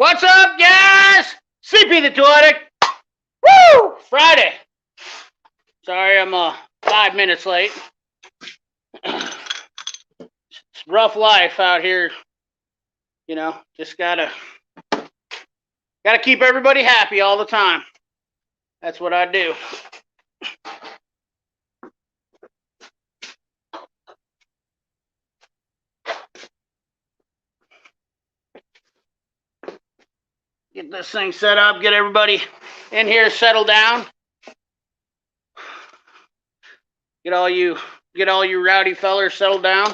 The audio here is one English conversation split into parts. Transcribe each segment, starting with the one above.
What's up, guys? CP the Toilet. Woo! Friday. Sorry, I'm 5 minutes late. It's rough life out here. You know, just gotta keep everybody happy all the time. That's what I do. Get this thing set up, get everybody in here settled down. Get all you rowdy fellers settled down.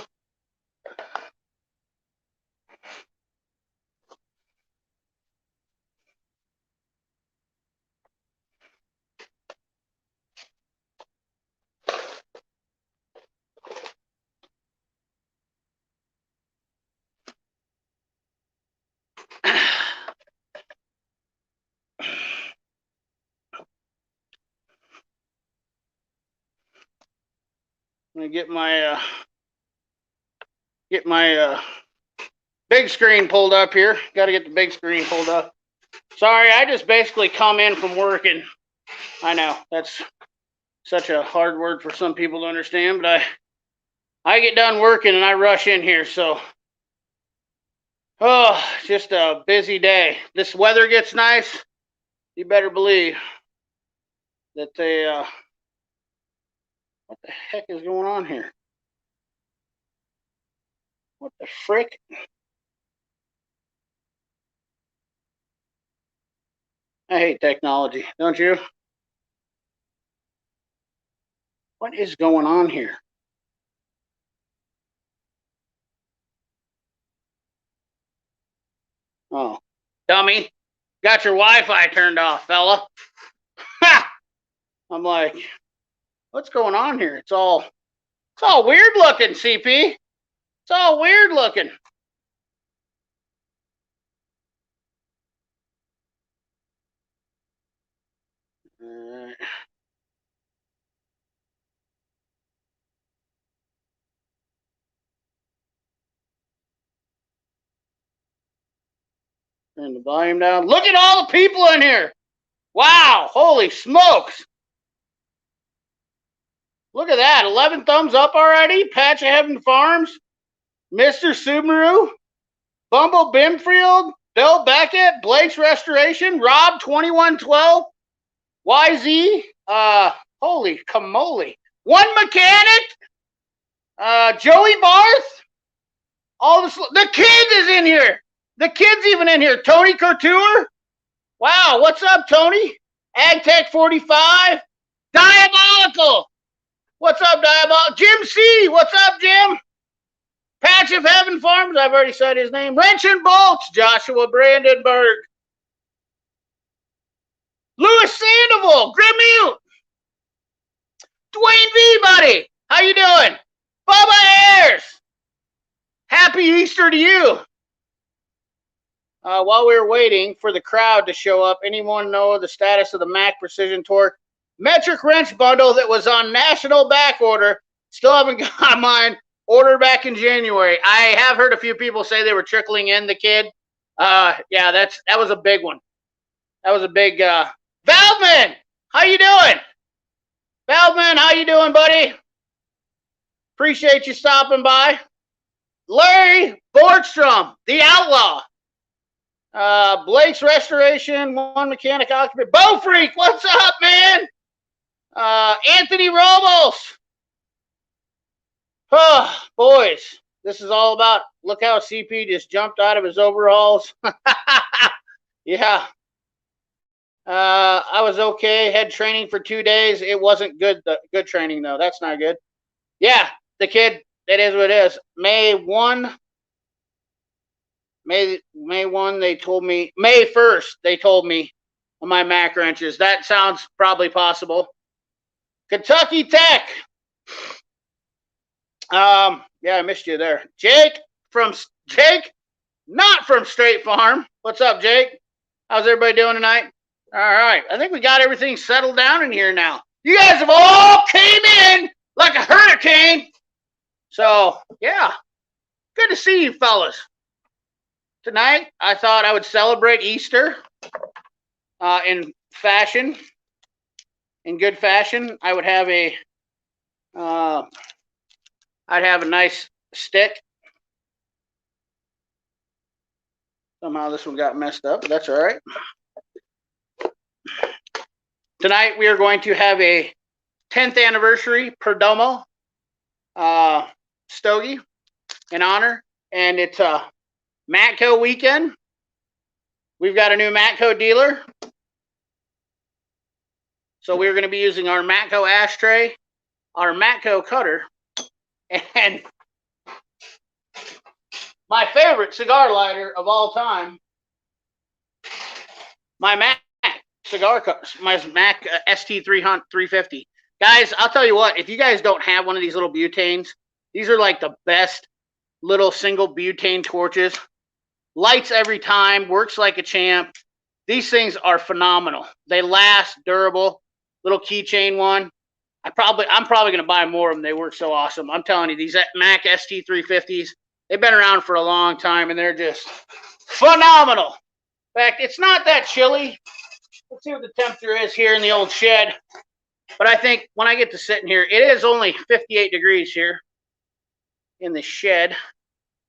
I'm gonna get my big screen pulled up here. Got to get the big screen pulled up. Sorry, I just basically come in from work, and I know that's such a hard word for some people to understand, but I get done working and I rush in here, so just a busy day. This weather gets nice, you better believe that they what the heck is going on here? What the frick? I hate technology, don't you? What is going on here? Oh, dummy. Got your Wi-Fi turned off, fella. Ha! I'm like, what's going on here? It's all weird looking, CP. It's all weird looking. Turn the volume down. Look at all the people in here. Wow, holy smokes. Look at that. 11 thumbs up already. Patch of Heaven Farms. Mr. Subaru. Bumble Bimfield. Bill Beckett. Blake's Restoration. Rob 2112. YZ. Holy camole. One Mechanic. Joey Barth. All the kid is in here. The kid's even in here. Tony Couture. Wow, what's up, Tony? AgTech 45. Diabolical. What's up, Diabolical? Jim C. What's up, Jim? Patch of Heaven Farms. I've already said his name. Wrench and Bolts. Joshua Brandenburg. Louis Sandoval. Grimute. Dwayne V. Buddy. How you doing? Bubba Ayers. Happy Easter to you. While we were waiting for the crowd to show up, anyone know the status of the Mac Precision Torque metric wrench bundle that was on national back order? Still haven't got mine. Ordered back in January. I have heard a few people say they were trickling in the kid. Yeah, that was a big one. That was a big Valveman, how you doing? Valveman, how you doing, buddy? Appreciate you stopping by. Larry Borgstrom, the outlaw. Blake's Restoration, One Mechanic Occupant. Bow Freak, what's up, man? Anthony Robles. Oh, boys, this is all about, look how CP just jumped out of his overalls. Yeah. I was okay. Had training for 2 days. It wasn't good training, though. That's not good. Yeah, the kid, it is what it is. May 1, they told me. May 1st, they told me on my Mac wrenches. That sounds probably possible. Kentucky Tech. Yeah, I missed you there. Jake, not from Straight Farm. What's up, Jake? How's everybody doing tonight? All right. I think we got everything settled down in here now. You guys have all came in like a hurricane. So, yeah. Good to see you fellas. tonight I thought I would celebrate Easter in fashion, in good fashion. I would have I'd have a nice stick. Somehow this one got messed up, but that's all right. Tonight we are going to have a 10th anniversary Perdomo stogie in honor, and it's a Matco weekend. We've got a new Matco dealer, so we're going to be using our Matco ashtray, our Matco cutter, and my favorite cigar lighter of all time, my Mac cigar cutters, my Mac ST350. Guys, I'll tell you what, if you guys don't have one of these little butanes, these are like the best little single butane torches. Lights every time, works like a champ. These things are phenomenal. They last, durable. Little keychain one. I'm probably going to buy more of them. They work so awesome. I'm telling you, these Mac ST350s, they've been around for a long time, and they're just phenomenal. In fact, it's not that chilly. Let's see what the temperature is here in the old shed. But I think when I get to sitting here, it is only 58 degrees here in the shed,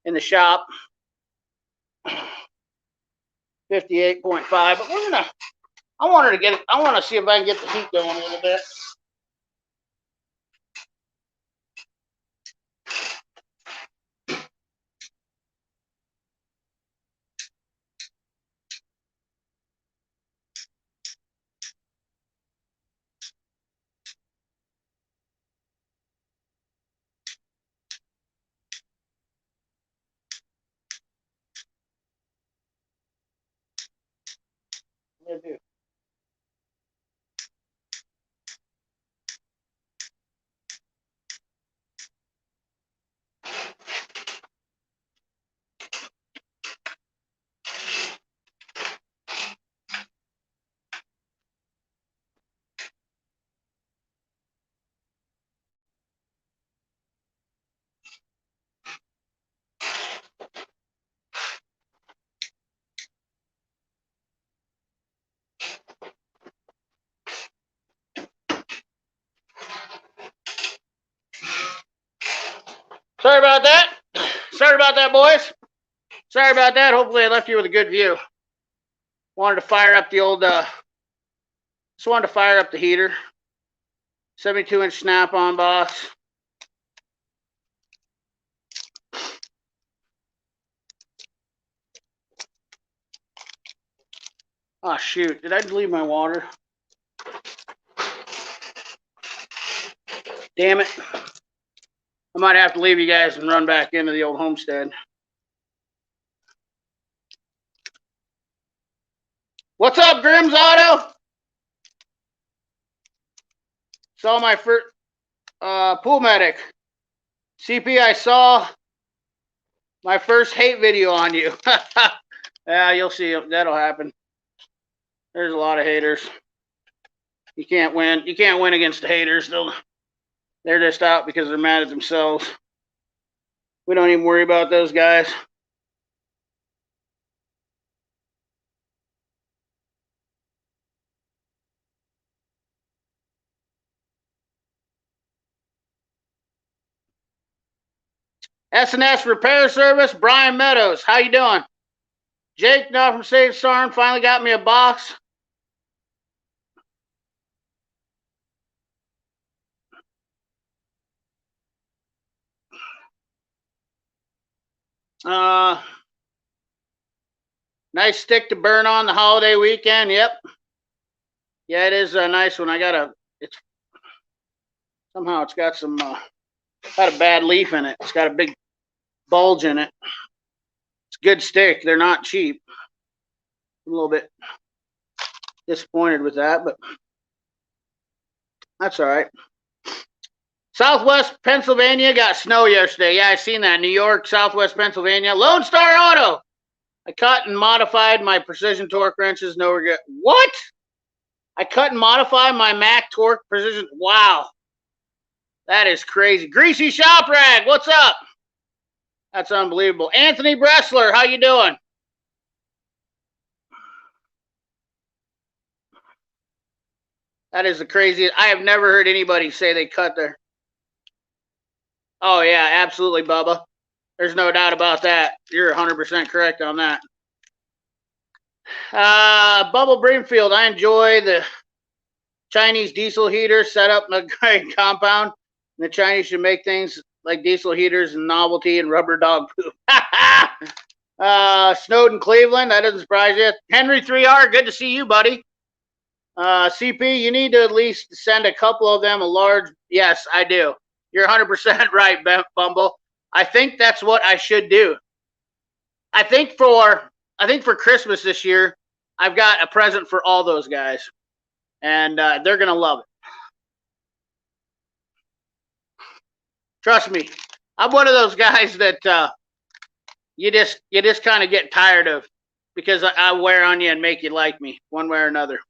in the shop. 58.5. But I want to see if I can get the heat going a little bit. Do. Sorry about that. Sorry about that, boys. Sorry about that. Hopefully I left you with a good view. Wanted to fire up the old, just wanted to fire up the heater. 72-inch snap-on box. Oh, shoot. Did I leave my water? Damn it. I might have to leave you guys and run back into the old homestead. What's up, Grimm's Auto? Saw my first pool medic. CP, I saw my first hate video on you. Yeah, you'll see. That'll happen. There's a lot of haters. You can't win. You can't win against the haters. They're just out because they're mad at themselves. We don't even worry about those guys. S&S Repair Service, Brian Meadows. How you doing? Jake, now from Save Sarn, finally got me a box. Nice stick to burn on the holiday weekend. Yep. Yeah, it is a nice one. Somehow it's got some, got a bad leaf in it. It's got a big bulge in it. It's a good stick. They're not cheap. I'm a little bit disappointed with that, but that's all right. Southwest Pennsylvania got snow yesterday. Yeah, I seen that. New York, Southwest Pennsylvania. Lone Star Auto. I cut and modified my precision torque wrenches. No regret. What? I cut and modified my Mac torque precision. Wow. That is crazy. Greasy Shop Rag, what's up? That's unbelievable. Anthony Bressler, how you doing? That is the craziest. I have never heard anybody say they cut their. Oh yeah, absolutely, Bubba. There's no doubt about that. You're 100% correct on that. Bubble Brimfield, I enjoy the Chinese diesel heater set up in the compound. The Chinese should make things like diesel heaters and novelty and rubber dog poop. Snowden, Cleveland, that doesn't surprise you. Henry 3R, good to see you, buddy. CP, you need to at least send a couple of them a large. Yes, I do. You're 100% right, Bumble. I think that's what I should do. I think for Christmas this year, I've got a present for all those guys, and they're gonna love it. Trust me, I'm one of those guys that you just kind of get tired of because I wear on you and make you like me one way or another.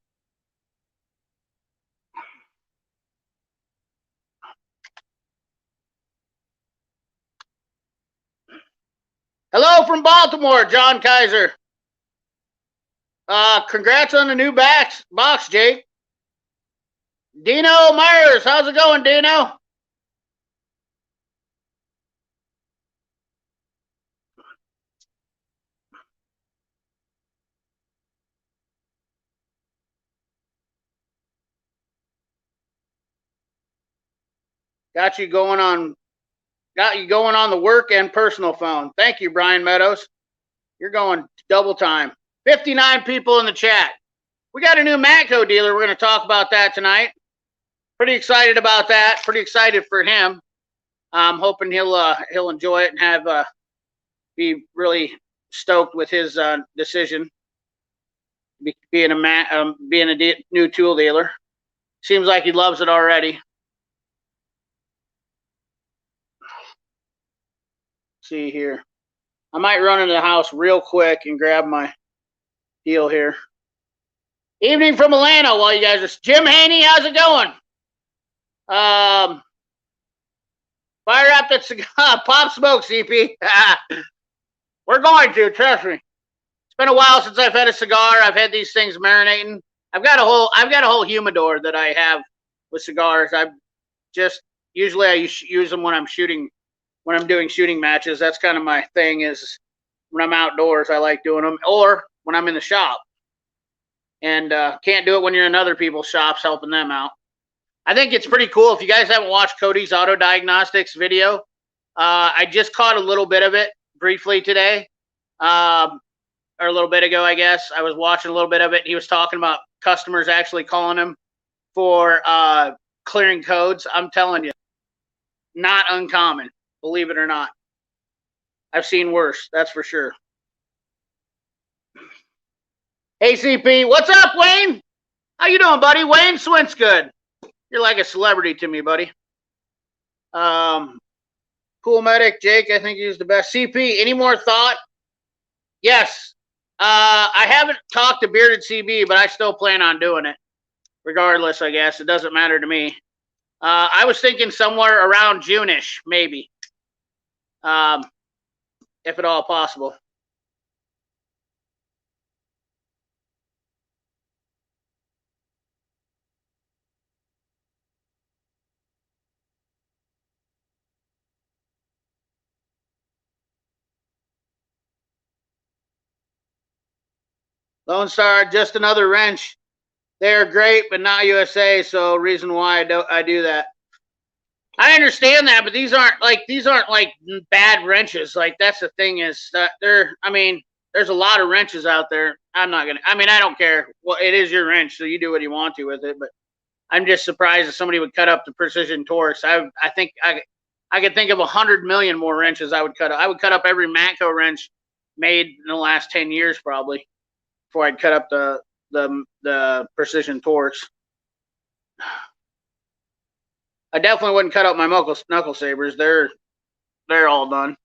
Hello from Baltimore, John Kaiser. Congrats on the new box, Jake. Dino Myers, how's it going, Dino? Got you going on the work and personal phone. Thank you, Brian Meadows. You're going double time. 59 people in the chat. We got a new Matco dealer. We're going to talk about that tonight. Pretty excited about that. Pretty excited for him. I'm hoping he'll enjoy it and have be really stoked with his decision being a new tool dealer. Seems like he loves it already. See here. I might run into the house real quick and grab my deal here. Evening from Atlanta while you guys are. Jim Haney, how's it going? Fire up that cigar, pop smoke, CP. We're going to, trust me. It's been a while since I've had a cigar. I've had these things marinating. I've got a whole humidor that I have with cigars. Usually I use them when I'm doing shooting matches. That's kind of my thing is when I'm outdoors, I like doing them, or when I'm in the shop. And can't do it when you're in other people's shops helping them out. I think it's pretty cool. If you guys haven't watched Cody's Auto Diagnostics video, I just caught a little bit of it briefly today, or a little bit ago, I guess. I was watching a little bit of it. He was talking about customers actually calling him for clearing codes. I'm telling you, not uncommon, believe it or not. I've seen worse, that's for sure. Hey, CP, what's up, Wayne? How you doing, buddy? Wayne Swinsgood. You're like a celebrity to me, buddy. Cool Medic, Jake, I think he's the best. CP, any more thought? Yes. I haven't talked to Bearded CB, but I still plan on doing it. Regardless, I guess. It doesn't matter to me. I was thinking somewhere around June-ish, maybe. If at all possible. Lone Star, just another wrench. They're great, but not USA. So reason why I do that. I understand that, but these aren't like bad wrenches. Like that's the thing is that there's a lot of wrenches out there. I don't care. Well, it is your wrench, so you do what you want to with it. But I'm just surprised if somebody would cut up the precision Torx. I think I could think of 100 million more wrenches I would cut up. I would cut up every Matco wrench made in the last 10 years probably before I'd cut up the precision Torx. I definitely wouldn't cut up my knuckle sabers. They're all done.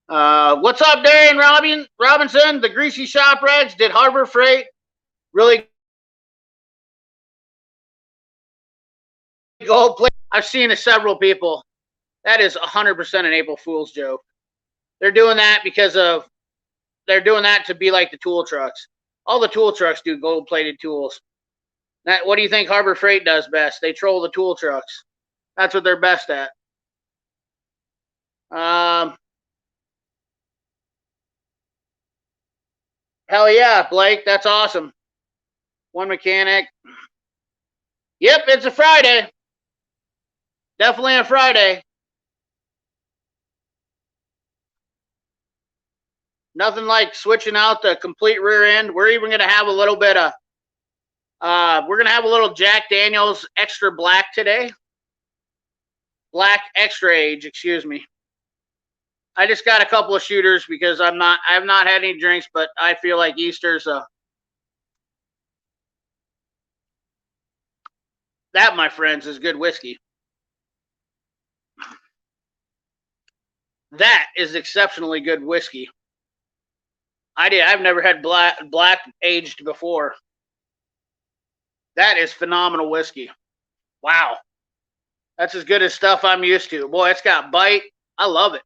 What's up, Darian Robinson? The Greasy Shop Reds did Harbor Freight really gold plate? I've seen several people. That is 100% an April Fool's joke. They're doing that they're doing that to be like the tool trucks. All the tool trucks do gold plated tools. What do you think Harbor Freight does best? They troll the tool trucks. That's what they're best at. Hell yeah, Blake. That's awesome. One mechanic. Yep, it's a Friday. Definitely a Friday. Nothing like switching out the complete rear end. We're even going to have a little bit of, we're going to have a little Jack Daniels extra black today. Black extra age, excuse me. I just got a couple of shooters because I have not had any drinks, but I feel like Easter's that, my friends, is good whiskey. That is exceptionally good whiskey. I've never had black aged before. That is phenomenal whiskey. Wow. That's as good as stuff I'm used to. Boy, it's got bite. I love it.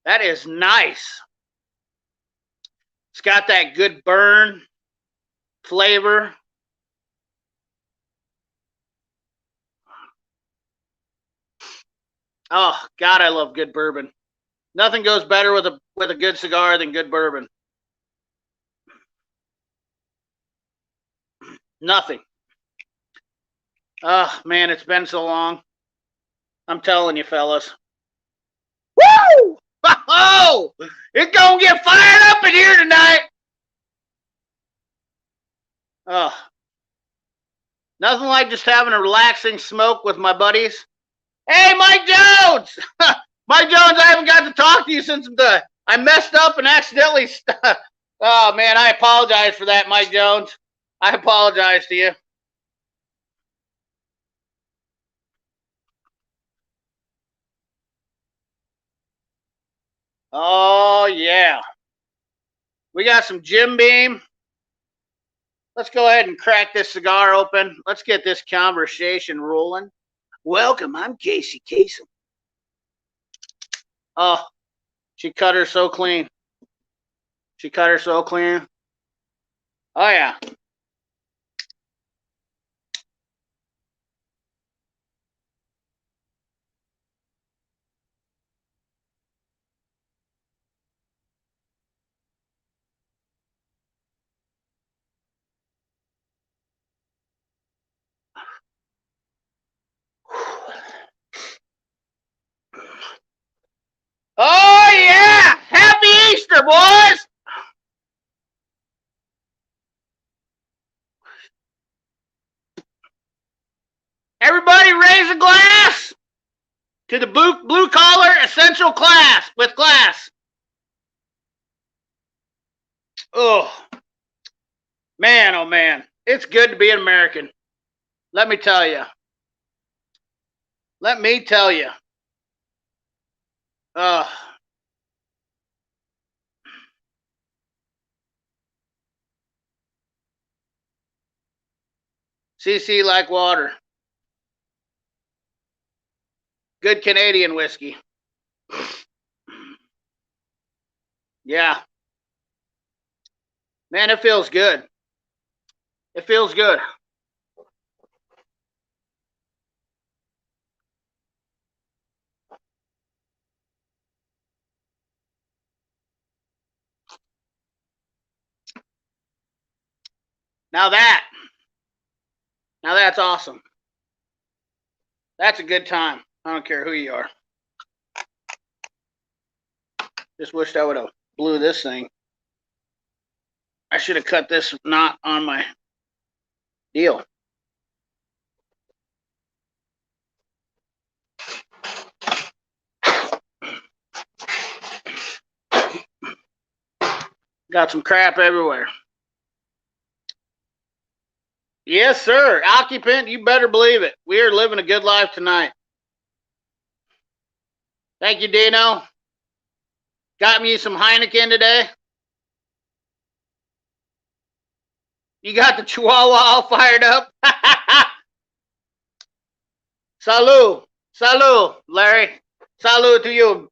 That is nice. It's got that good burn flavor. Oh, God, I love good bourbon. Nothing goes better with a good cigar than good bourbon. Nothing. Oh, man, it's been so long. I'm telling you, fellas. Woo! Oh, it's going to get fired up in here tonight. Oh, nothing like just having a relaxing smoke with my buddies. Hey, Mike Jones! Mike Jones, I haven't got to talk to you since I messed up and accidentally. Oh, man, I apologize for that, Mike Jones. I apologize to you. Oh, yeah. We got some Jim Beam. Let's go ahead and crack this cigar open. Let's get this conversation rolling. Welcome, I'm Casey Kasem. Oh, she cut her so clean. She cut her so clean. Oh, yeah. Oh, yeah! Happy Easter, boys! Everybody raise a glass to the blue collar essential class with glass. Oh, man, oh, man. It's good to be an American. Let me tell you. Let me tell you. CC like water. Good Canadian whiskey. Yeah. Man, it feels good. It feels good. Now that's awesome. That's a good time. I don't care who you are. Just wished I would have blew this thing. I should have cut this knot on my deal. Got some crap everywhere. Yes, sir. Occupant, you better believe it. We are living a good life tonight. Thank you, Dino. Got me some Heineken today. You got the Chihuahua all fired up. Salud. Salud, Larry. Salud to you.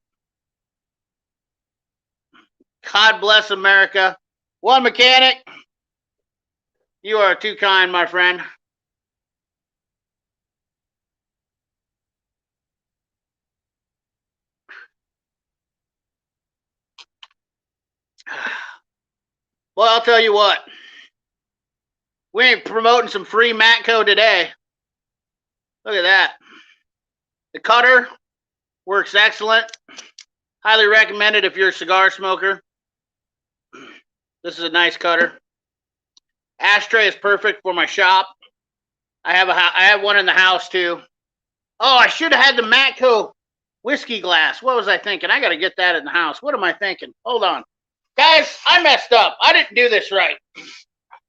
God bless America. One mechanic. You are too kind, my friend. Well, I'll tell you what. We ain't promoting some free Matco today. Look at that. The cutter works excellent. Highly recommended if you're a cigar smoker. This is a nice cutter. Ashtray is perfect for my shop. I have one in the house too. Oh, I should have had the Matco whiskey glass. What was I thinking? I got to get that in the house. What am I thinking? Hold on. Guys, I messed up. I didn't do this right.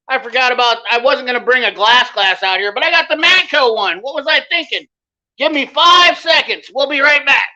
I forgot about, I wasn't going to bring a glass out here, but I got the Matco one. What was I thinking? Give me 5 seconds. We'll be right back.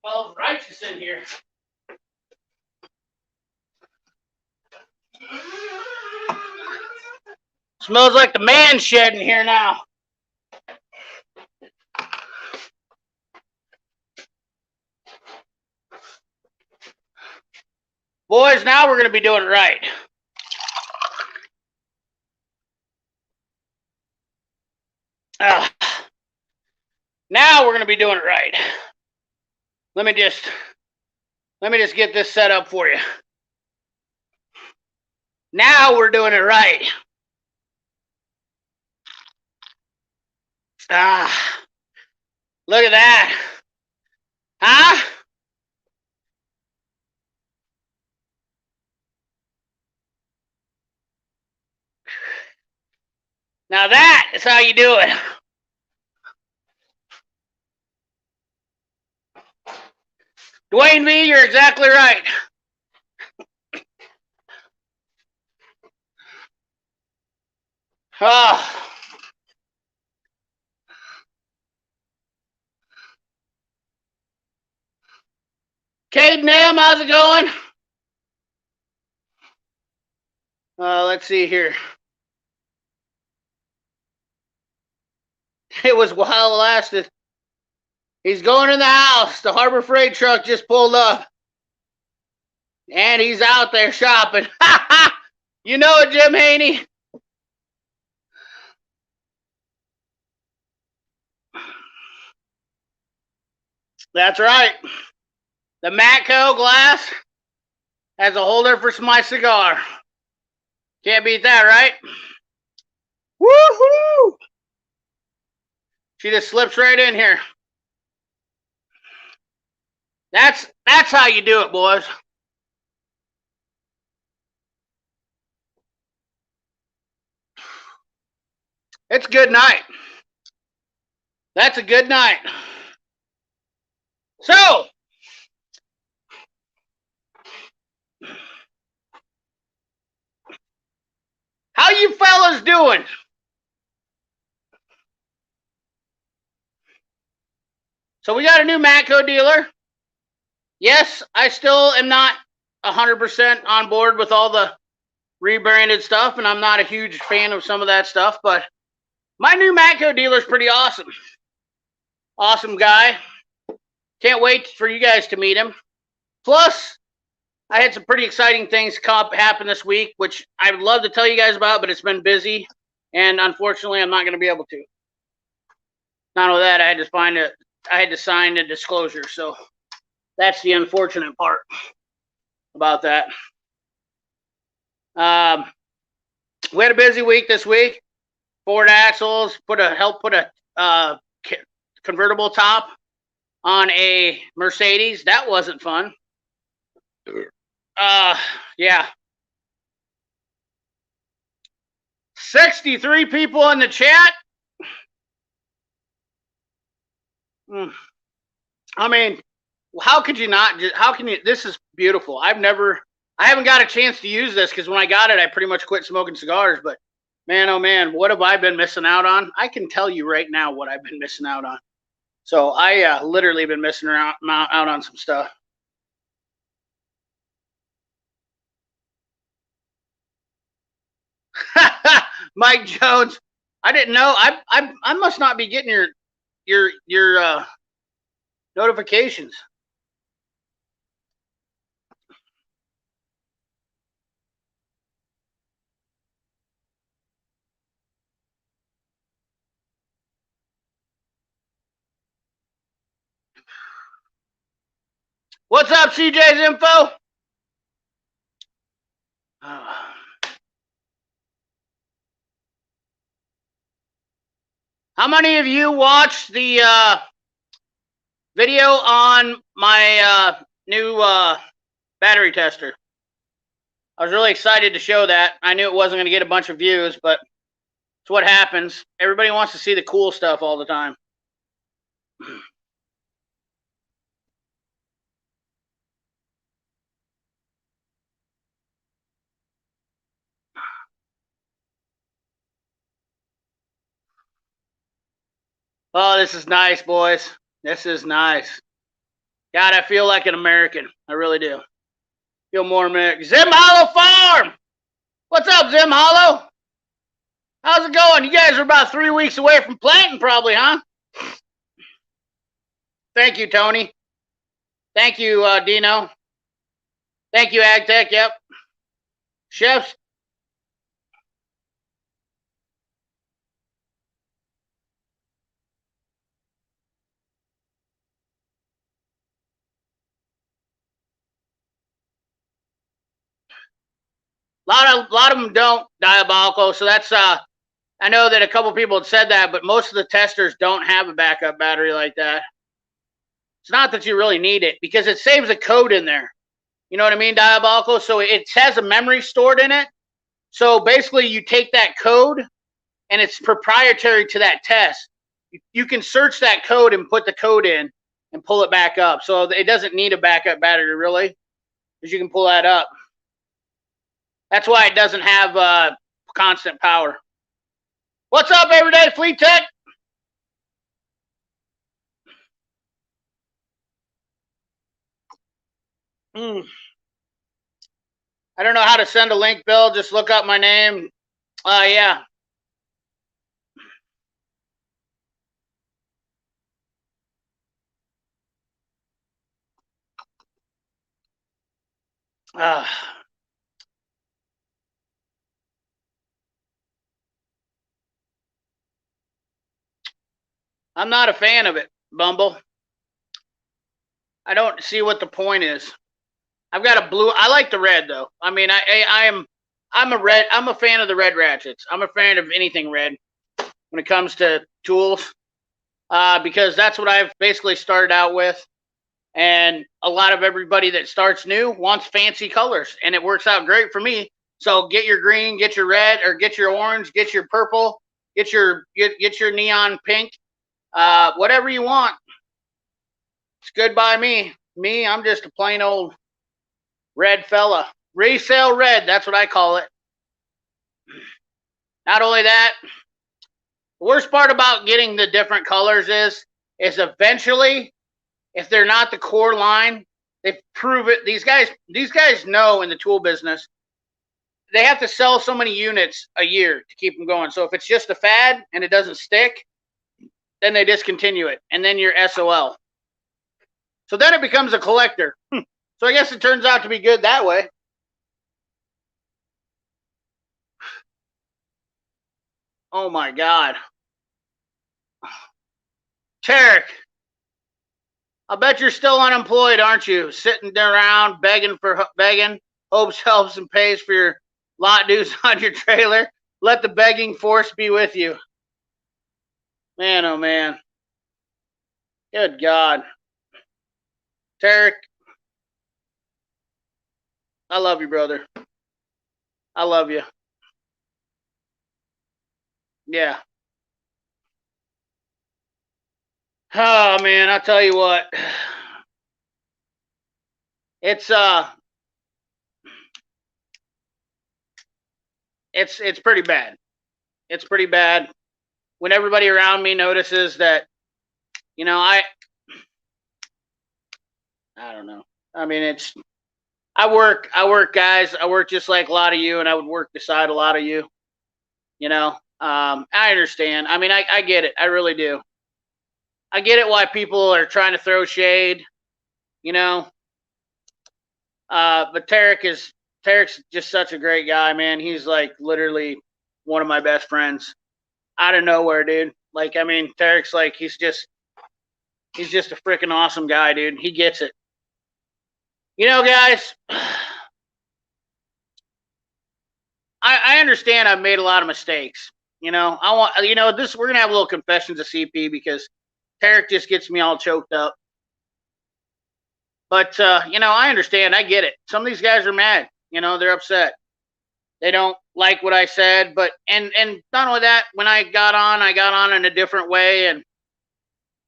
Smells righteous in here. Smells like the man shed in here now. Boys, now we're going to be doing it right. Now we're going to be doing it right. Let me just get this set up for you. Now we're doing it right. Look at that. Huh? Now that is how you do it. Dwayne V, you're exactly right. Oh. Caden M, how's it going? Let's see here. It was while it lasted. He's going in the house. The Harbor Freight truck just pulled up. And he's out there shopping. You know it, Jim Haney. That's right. The Matco glass has a holder for my cigar. Can't beat that, right? Woohoo! She just slips right in here. That's how you do it, boys. It's a good night. That's a good night. So, how you fellas doing? So we got a new Matco dealer. Yes, I still am not 100% on board with all the rebranded stuff, and I'm not a huge fan of some of that stuff, but my new Matco dealer is pretty awesome. Awesome guy. Can't wait for you guys to meet him. Plus, I had some pretty exciting things happen this week, which I'd love to tell you guys about, but it's been busy, and unfortunately, I'm not going to be able to. Not only that, I had to sign a disclosure, so that's the unfortunate part about that. We had a busy week this week. Ford axles, helped put a convertible top on a Mercedes. That wasn't fun. Yeah. 63 people in the chat. I mean, how could you not? How can you? This is beautiful. I haven't got a chance to use this because when I got it, I pretty much quit smoking cigars. But man, oh man, what have I been missing out on? I can tell you right now what I've been missing out on. So I literally been missing out on some stuff. Mike Jones, I didn't know. I must not be getting your notifications. What's up, CJ's Info? How many of you watched the video on my new battery tester? I was really excited to show that. I knew it wasn't going to get a bunch of views, but it's what happens. Everybody wants to see the cool stuff all the time. Oh, this is nice, boys. This is nice. God, I feel like an American. I really do. Feel more American. Zim Hollow Farm! What's up, Zim Hollow? How's it going? You guys are about 3 weeks away from planting probably, huh? Thank you, Tony. Thank you, Dino. Thank you, AgTech. Yep. Chefs. A lot of them don't, Diabolical. So that's I know that a couple people had said that, but most of the testers don't have a backup battery like that. It's not that you really need it because it saves a code in there. You know what I mean, Diabolical? So it has a memory stored in it. So basically you take that code and it's proprietary to that test. You can search that code and put the code in and pull it back up. So it doesn't need a backup battery really, because you can pull that up. That's why it doesn't have constant power. What's up, Everyday Fleet Tech? I don't know how to send a link, Bill. Just look up my name. Yeah. I'm not a fan of it, Bumble. I don't see what the point is. I've got a blue. I like the red though. I mean, I'm a fan of the red ratchets. I'm a fan of anything red when it comes to tools, because that's what I've basically started out with. And a lot of everybody that starts new wants fancy colors, and it works out great for me. So get your green, get your red, or get your orange, get your purple, get your neon pink, whatever you want. It's good by me. I'm just a plain old red fella. Resale red, that's what I call it. Not only that, the worst part about getting the different colors is eventually, if they're not the core line, they prove it. These guys know in the tool business, they have to sell so many units a year to keep them going. So if it's just a fad and it doesn't stick, then they discontinue it, and then you're SOL. So then it becomes a collector. So I guess it turns out to be good that way. Oh my God. Tarek, I bet you're still unemployed, aren't you? Sitting around begging, hopes, helps, and pays for your lot dues on your trailer. Let the begging force be with you. Man, oh man. Good God. Tarek, I love you, brother. I love you. Yeah. Oh man, I'll tell you what. It's it's pretty bad. It's pretty bad when everybody around me notices that, I don't know. I mean, I work, guys. I work just like a lot of you, and I would work beside a lot of you. I understand. I mean, I get it. I really do. I get it why people are trying to throw shade, but Tarek's just such a great guy, man. He's like literally one of my best friends out of nowhere, dude. Like, I mean, Tarek's like, he's just a freaking awesome guy, dude. He gets it. Guys, I understand I've made a lot of mistakes. I want, this, we're going to have a little confessions of CP because Tarek just gets me all choked up. But, I understand. I get it. Some of these guys are mad. They're upset. They don't like what I said. But, and not only that, when I got on in a different way. And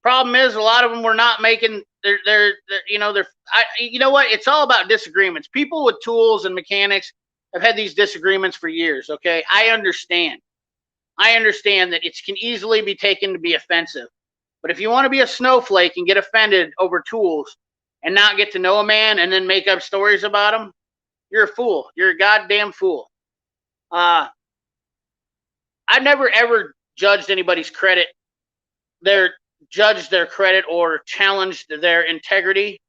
problem is, a lot of them were not making, you know what? It's all about disagreements. People with tools and mechanics have had these disagreements for years, okay? I understand that it can easily be taken to be offensive. But if you want to be a snowflake and get offended over tools and not get to know a man and then make up stories about him, you're a fool. You're a goddamn fool. I've never ever judged anybody's credit, judged their credit or challenged their integrity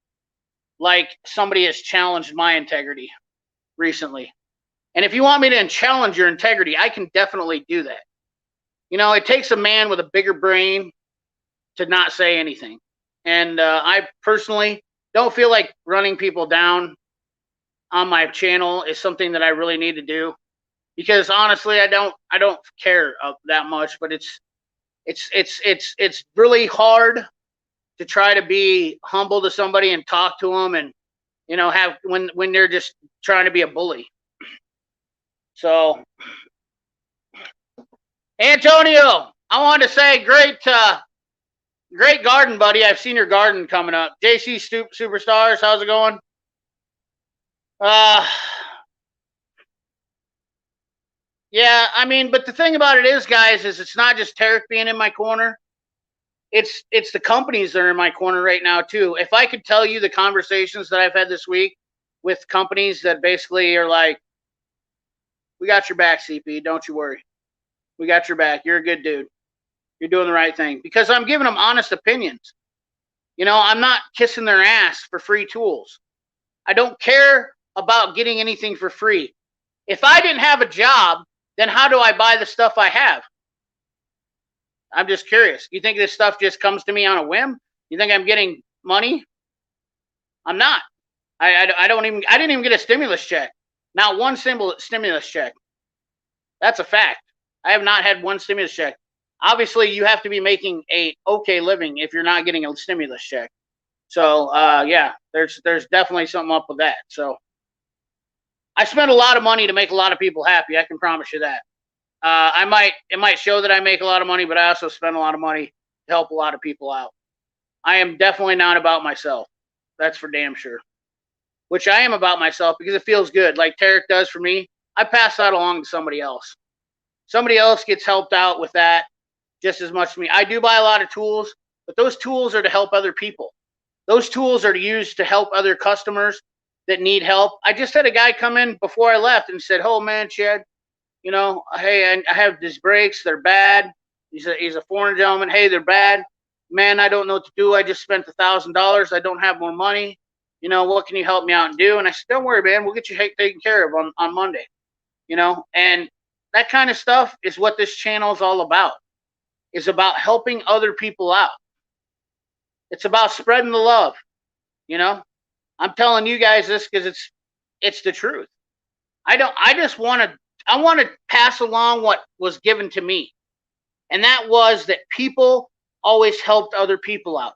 like somebody has challenged my integrity recently. And if you want me to challenge your integrity, I can definitely do that. It takes a man with a bigger brain to not say anything. And I personally don't feel like running people down on my channel is something that I really need to do, because honestly, I don't care that much. But it's really hard to try to be humble to somebody and talk to them, and have when they're just trying to be a bully. So, Antonio, I wanted to say great garden, buddy. I've seen your garden coming up. JC Superstars, how's it going? Yeah, I mean, but the thing about it is, guys, is it's not just Tarek being in my corner. It's the companies that are in my corner right now too. If I could tell you the conversations that I've had this week with companies that basically are like, "We got your back, CP. Don't you worry. We got your back. You're a good dude. You're doing the right thing." Because I'm giving them honest opinions. I'm not kissing their ass for free tools. I don't care about getting anything for free. If I didn't have a job, then how do I buy the stuff I have? I'm just curious. You think this stuff just comes to me on a whim? You think I'm getting money? I'm not. I didn't even get a stimulus check. Not one stimulus check. That's a fact. I have not had one stimulus check. Obviously, you have to be making a okay living if you're not getting a stimulus check. So, yeah, there's definitely something up with that. So, I spend a lot of money to make a lot of people happy. I can promise you that. It might show that I make a lot of money, but I also spend a lot of money to help a lot of people out. I am definitely not about myself. That's for damn sure. Which I am about myself because it feels good. Like Tarek does for me. I pass that along to somebody else. Somebody else gets helped out with that just as much as me. I do buy a lot of tools, but those tools are to help other people. Those tools are to use to help other customers that need help. I just had a guy come in before I left and said, "Oh man, Chad, you know, hey, I have these brakes. They're bad." He's a foreign gentleman. Hey, they're bad. Man, I don't know what to do. I just spent $1,000. I don't have more money. You know, what can you help me out and do? And I said, don't worry, man. We'll get you taken care of on Monday. You know, and that kind of stuff is what this channel is all about. It's about helping other people out. It's about spreading the love. You know, I'm telling you guys this because it's the truth. I just want to pass along what was given to me. And that was that people always helped other people out.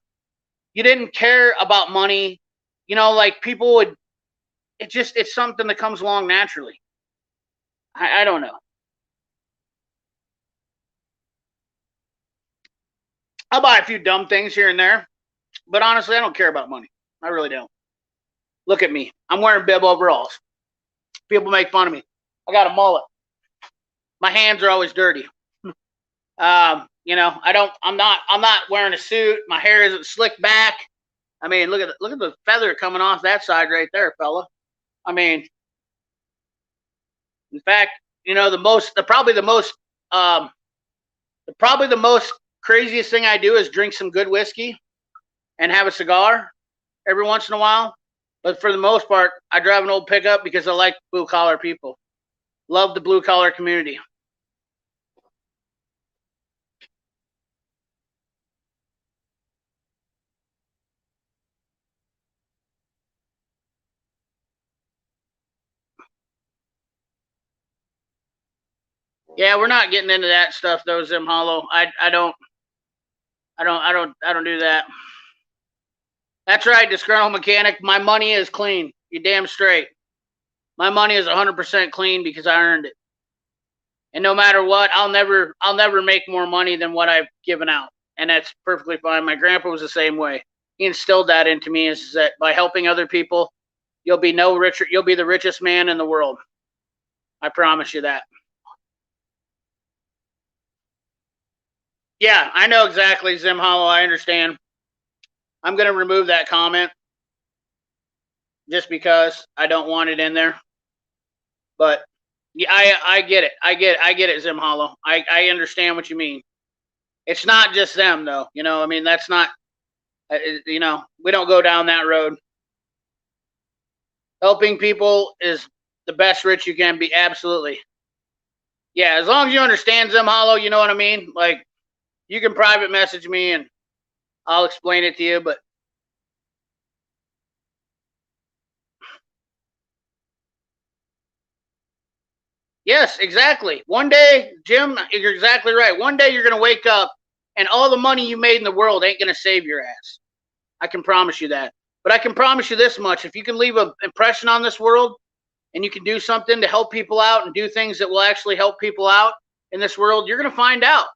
You didn't care about money. You know, like people would, it's something that comes along naturally. I don't know. I'll buy a few dumb things here and there. But honestly, I don't care about money. I really don't. Look at me. I'm wearing bib overalls. People make fun of me. I got a mullet. My hands are always dirty. You know, I'm not wearing a suit. My hair isn't slicked back. I mean, look at the feather coming off that side right there, fella. I mean, in fact, you know, probably the most craziest thing I do is drink some good whiskey and have a cigar every once in a while. But for the most part, I drive an old pickup because I like blue collar people. Love the blue collar community. Yeah, we're not getting into that stuff though, Zim Hollow. I don't do that. That's right, disgruntled mechanic. My money is clean. You damn straight. My money is 100% clean because I earned it. And no matter what, I'll never make more money than what I've given out. And that's perfectly fine. My grandpa was the same way. He instilled that into me, is that by helping other people, you'll be the richest man in the world. I promise you that. Yeah, I know exactly, Zim Hollow. I understand. I'm going to remove that comment just because I don't want it in there. But yeah, I get it. I get it, Zim Hollow. I understand what you mean. It's not just them, though. You know, I mean, that's not, you know, we don't go down that road. Helping people is the best rich you can be. Absolutely. Yeah, as long as you understand Zim Hollow, you know what I mean? Like, you can private message me and I'll explain it to you, but yes, exactly. One day, Jim, you're exactly right. One day you're going to wake up and all the money you made in the world ain't going to save your ass. I can promise you that. But I can promise you this much. If you can leave an impression on this world and you can do something to help people out and do things that will actually help people out in this world, you're going to find out.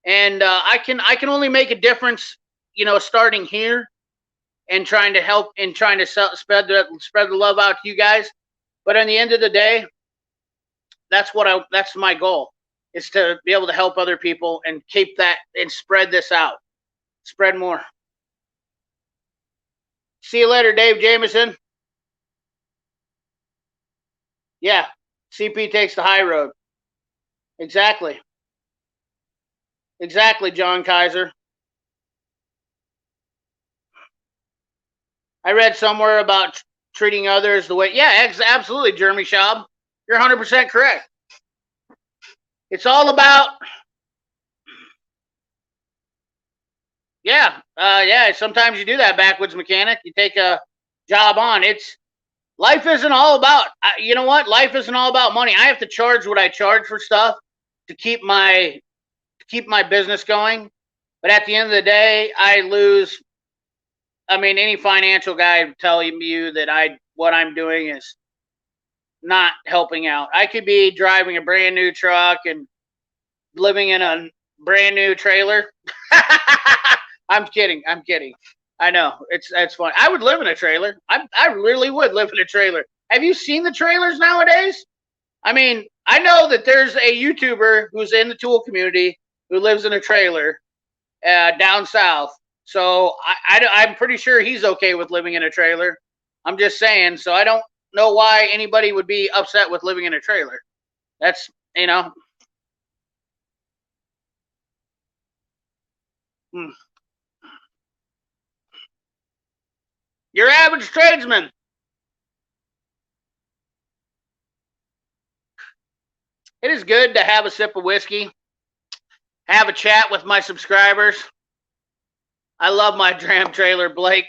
And I can only make a difference, you know, starting here and trying to help and trying to spread the love out to you guys. But at the end of the day, that's my goal, is to be able to help other people and keep that and spread this out. Spread more. See you later, Dave Jameson. Yeah, CP takes the high road. Exactly. Exactly, John Kaiser. I read somewhere about treating others the way. Yeah, absolutely, Jeremy Schaub. You're 100% correct. It's all about. Yeah, yeah. Sometimes you do that, backwoods mechanic. You take a job on. Life isn't all about. You know what? Life isn't all about money. I have to charge what I charge for stuff to keep my business going. But at the end of the day, I lose. I mean, any financial guy would tell you that what I'm doing is not helping out. I could be driving a brand new truck and living in a brand new trailer. I'm kidding. I know it's fun. I would live in a trailer. I really would live in a trailer. Have you seen the trailers nowadays? I mean, I know that there's a YouTuber who's in the tool community who lives in a trailer down south. So I'm pretty sure he's okay with living in a trailer. I'm just saying. So I don't know why anybody would be upset with living in a trailer. That's, you know. Your average tradesman. It is good to have a sip of whiskey, have a chat with my subscribers. I love my dram trailer, Blake.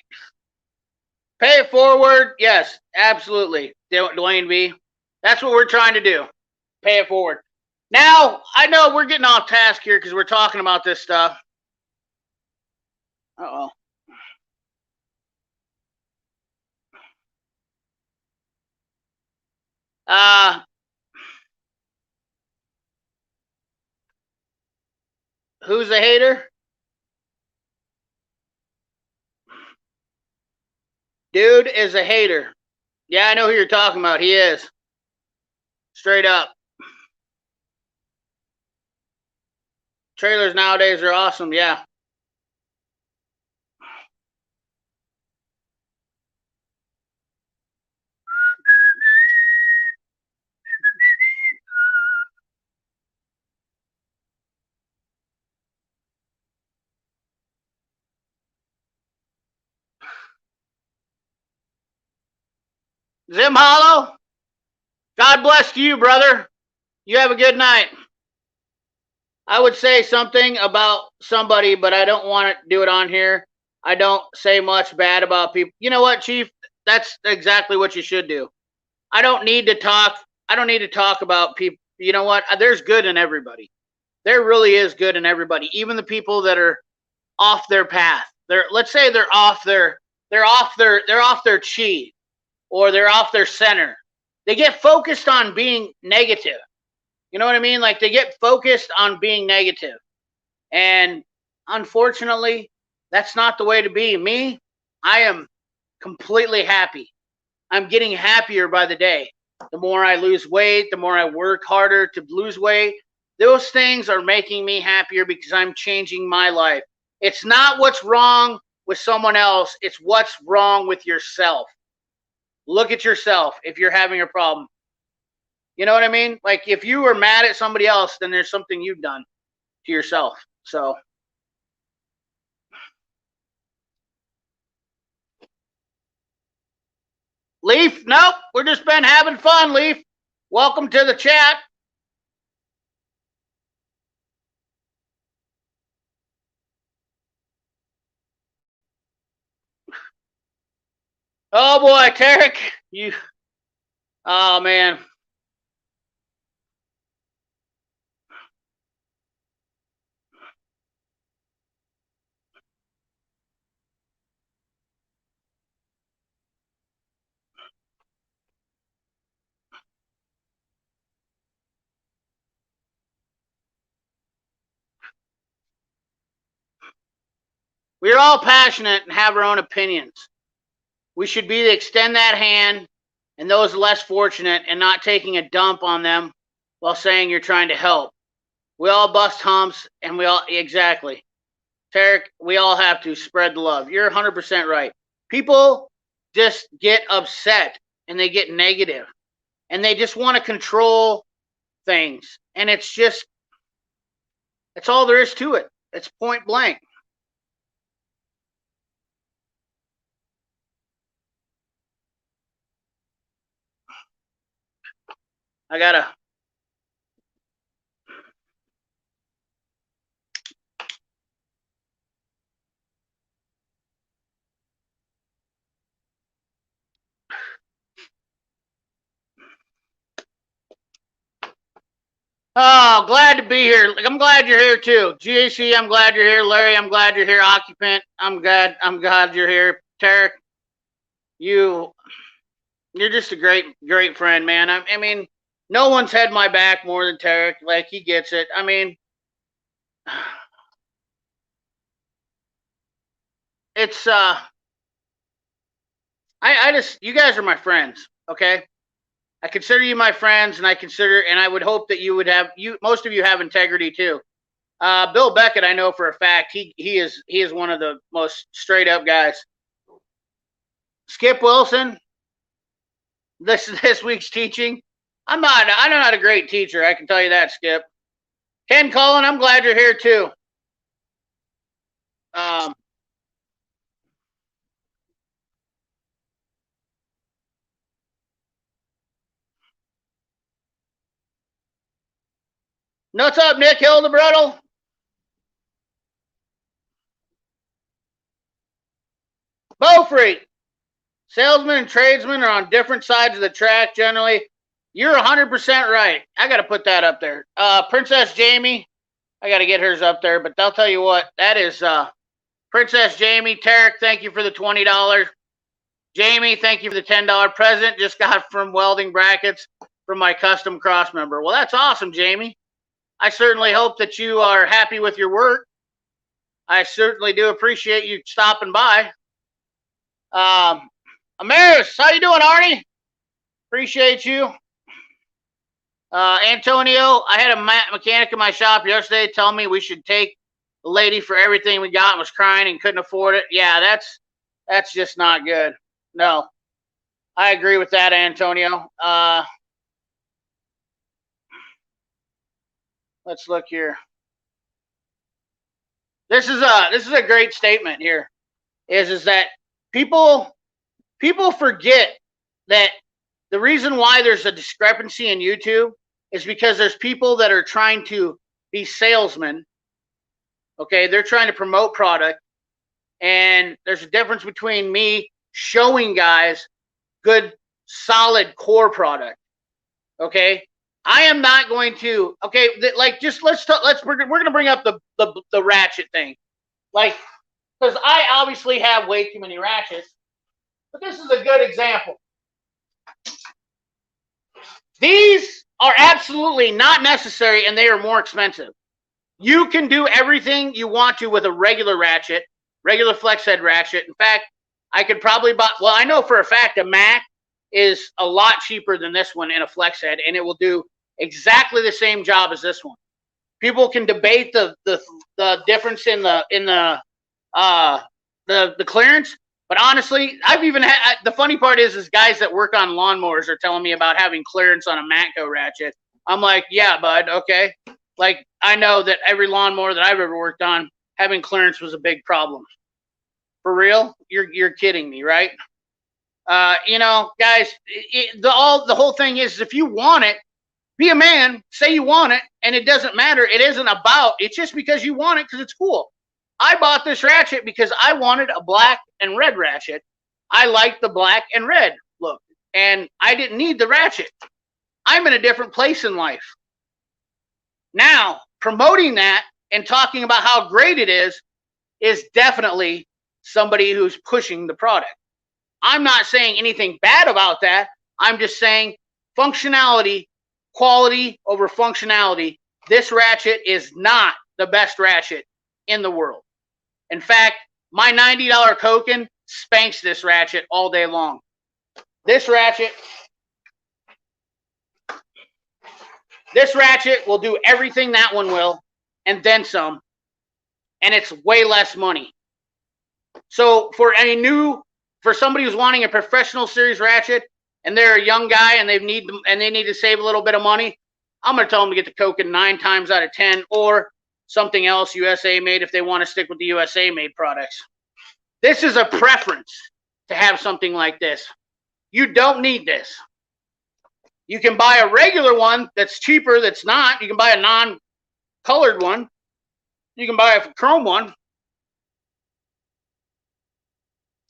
Pay it forward. Yes, absolutely. Dwayne B. That's what we're trying to do. Pay it forward. Now, I know we're getting off task here because we're talking about this stuff. Uh-oh. Who's a hater? Dude is a hater. Yeah, I know who you're talking about. He is. Straight up. Trailers nowadays are awesome, yeah. Zim Hollow, God bless you, brother. You have a good night. I would say something about somebody, but I don't want to do it on here. I don't say much bad about people. You know what, Chief? That's exactly what you should do. I don't need to talk. I don't need to talk about people. You know what? There's good in everybody. There really is good in everybody. Even the people that are off their path. Let's say they're off their chi, or they're off their center. They get focused on being negative. You know what I mean? Like, they get focused on being negative. And unfortunately, that's not the way to be. Me, I am completely happy. I'm getting happier by the day. The more I lose weight, the more I work harder to lose weight. Those things are making me happier because I'm changing my life. It's not what's wrong with someone else. It's what's wrong with yourself. Look at yourself if you're having a problem. You know what I mean? Like, if you were mad at somebody else, then there's something you've done to yourself. So, Leaf, nope, we're just been having fun, Leaf. Welcome to the chat. Oh boy, Tarek, you. Oh man. We're all passionate and have our own opinions. We should be to extend that hand and those less fortunate and not taking a dump on them while saying you're trying to help. We all bust humps and we all, exactly. Tarek, we all have to spread the love. You're 100% right. People just get upset and they get negative and they just want to control things. And it's just, that's all there is to it. It's point blank. I gotta. Oh, glad to be here. I'm glad you're here too. GAC, I'm glad you're here. Larry, I'm glad you're here. Occupant, I'm glad you're here. Tarek, you're just a great friend, man. I mean, no one's had my back more than Tarek. Like, he gets it. I mean, it's I just, you guys are my friends, okay? I consider you my friends, and I would hope that you would have, most of you have integrity too. Bill Beckett, I know for a fact, he is one of the most straight up guys. Skip Wilson, this week's teaching. I'm not a great teacher. I can tell you that, Skip. Ken Cullen, I'm glad you're here too. What's up, Nick Hildebrettel? Bow Freak. Salesmen and tradesmen are on different sides of the track generally. You're 100% right. I got to put that up there. Princess Jamie, I got to get hers up there, but I'll tell you what, that is Princess Jamie. Tarek, thank you for the $20. Jamie, thank you for the $10 present. Just got from welding brackets from my custom cross member. Well, that's awesome, Jamie. I certainly hope that you are happy with your work. I certainly do appreciate you stopping by. Amaris, how you doing, Arnie? Appreciate you. Antonio, I had a mechanic in my shop yesterday tell me we should take the lady for everything we got and was crying and couldn't afford it. Yeah, that's just not good. No, I agree with that, Antonio. Let's look here. This is a great statement here. Is that people forget that the reason why there's a discrepancy in YouTube is because there's people that are trying to be salesmen. Okay, they're trying to promote product, and there's a difference between me showing guys good, solid core product. Okay, I am not going to. Okay, like just we're gonna bring up the ratchet thing, like because I obviously have way too many ratchets, but this is a good example. These are absolutely not necessary, and they are more expensive. You can do everything you want to with a regular ratchet, regular flex head ratchet. In fact, I could probably buy, well, I know for a fact a Mac is a lot cheaper than this one in a flex head, and it will do exactly the same job as this one. People can debate the difference in the clearance, but honestly, I've even had, the funny part is guys that work on lawnmowers are telling me about having clearance on a Matco ratchet. I'm like, yeah, bud, okay. Like, I know that every lawnmower that I've ever worked on, having clearance was a big problem. For real? You're kidding me, right? You know, guys, the whole thing is if you want it, be a man, say you want it, and it doesn't matter. It isn't about, it's just because you want it because it's cool. I bought this ratchet because I wanted a black and red ratchet. I liked the black and red look, and I didn't need the ratchet. I'm in a different place in life. Now, promoting that and talking about how great it is definitely somebody who's pushing the product. I'm not saying anything bad about that. I'm just saying functionality, quality over functionality. This ratchet is not the best ratchet in the world. In fact, my $90 Koken spanks this ratchet all day long. This ratchet will do everything that one will, and then some, and it's way less money. So for somebody who's wanting a professional series ratchet, and they're a young guy and they need to save a little bit of money, I'm going to tell them to get the Koken 9 times out of 10, or something else USA made if they want to stick with the USA made products. This is a preference to have something like this. You don't need this. You can buy a regular one that's cheaper, that's not. You can buy a non-colored one. You can buy a chrome one.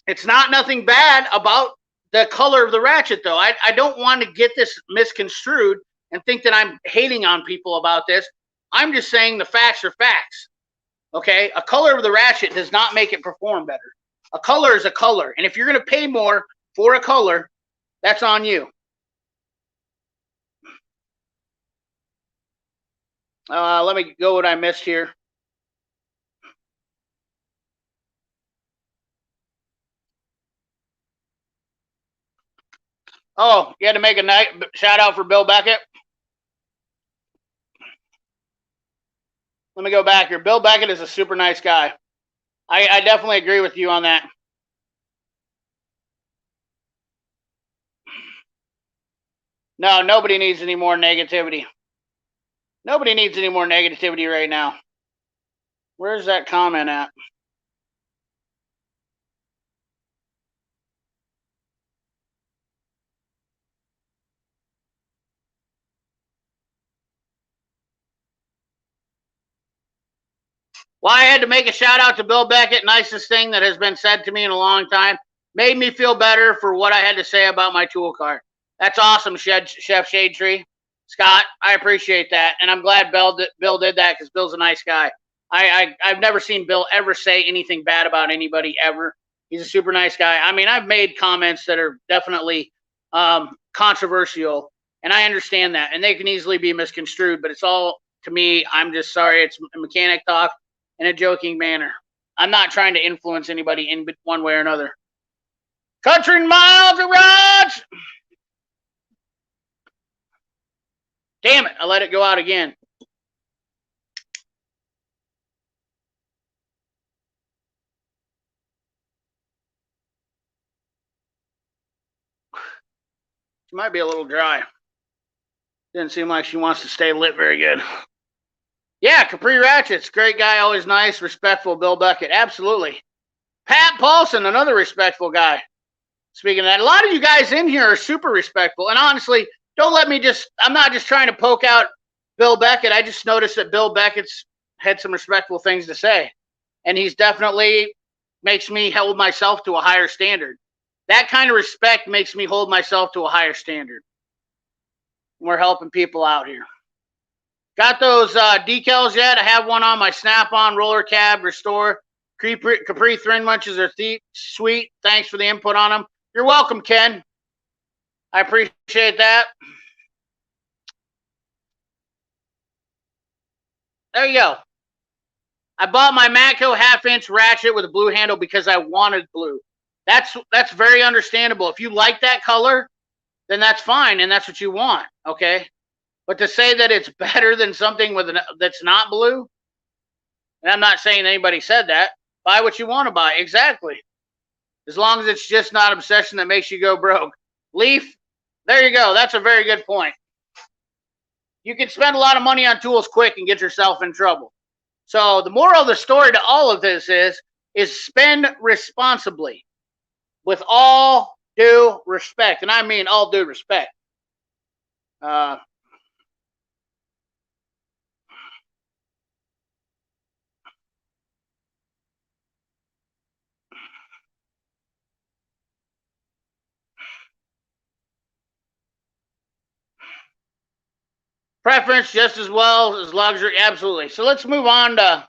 It's not nothing bad about the color of the ratchet, though. I don't want to get this misconstrued and think that I'm hating on people about this. I'm just saying the facts are facts. Okay? A color of the ratchet does not make it perform better. A color is a color. And if you're going to pay more for a color, that's on you. Let me go what I missed here. Oh, you had to make a shout out for Bill Beckett. Let me go back here. Bill Beckett is a super nice guy. I definitely agree with you on that. No, nobody needs any more negativity. Nobody needs any more negativity right now. Where's that comment at? Well, I had to make a shout out to Bill Beckett. Nicest thing that has been said to me in a long time. Made me feel better for what I had to say about my tool cart. That's awesome, Chef Shade Tree. Scott, I appreciate that. And I'm glad Bill did that because Bill's a nice guy. I've never seen Bill ever say anything bad about anybody ever. He's a super nice guy. I mean, I've made comments that are definitely controversial, and I understand that. And they can easily be misconstrued, but it's all, to me, I'm just sorry. It's mechanic talk in a joking manner. I'm not trying to influence anybody in one way or another. Country Mile Garage! Damn it, I let it go out again. She might be a little dry. Didn't seem like she wants to stay lit very good. Yeah, Capri Ratchets, great guy, always nice, respectful, Bill Beckett, absolutely. Pat Paulson, another respectful guy. Speaking of that, a lot of you guys in here are super respectful. And honestly, don't let me I'm not just trying to poke out Bill Beckett. I just noticed that Bill Beckett's had some respectful things to say. And he's definitely makes me hold myself to a higher standard. That kind of respect makes me hold myself to a higher standard. We're helping people out here. Got those decals yet? I have one on my Snap-on roller cab restore. Capri Thin Munches are sweet. Thanks for the input on them. You're welcome, Ken. I appreciate that. There you go. I bought my Matco half-inch ratchet with a blue handle because I wanted blue. That's very understandable. If you like that color, then that's fine, and that's what you want, okay? But to say that it's better than something that's not blue, and I'm not saying anybody said that, buy what you want to buy. Exactly. As long as it's just not obsession that makes you go broke. Leaf, there you go. That's a very good point. You can spend a lot of money on tools quick and get yourself in trouble. So the moral of the story to all of this is spend responsibly with all due respect. And I mean all due respect. Preference just as well as luxury, absolutely. So let's move on to,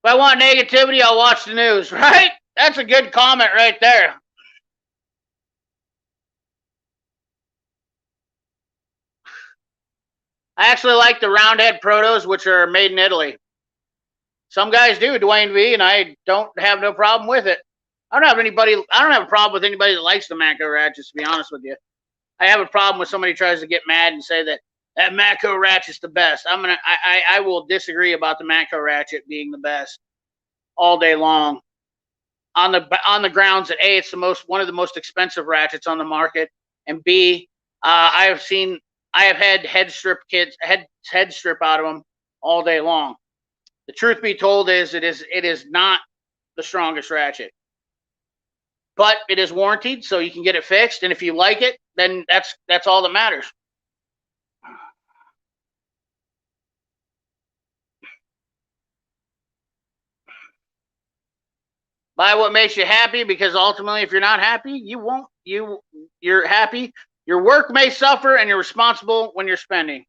if I want negativity, I'll watch the news, right? That's a good comment right there. I actually like the roundhead protos, which are made in Italy. Some guys do, Dwayne V, and I don't have no problem with it. I don't have a problem with anybody that likes the Matco ratchets, to be honest with you. I have a problem with somebody who tries to get mad and say that Matco ratchet's the best. I will disagree about the Matco ratchet being the best all day long. On the grounds that A, it's one of the most expensive ratchets on the market, and B, I have had head strip out of them all day long. The truth be told is it is not the strongest ratchet, but it is warranted, so you can get it fixed. And if you like it, then that's all that matters. Buy what makes you happy, because ultimately, if you're not happy, you're happy. Your work may suffer, and you're responsible when you're spending.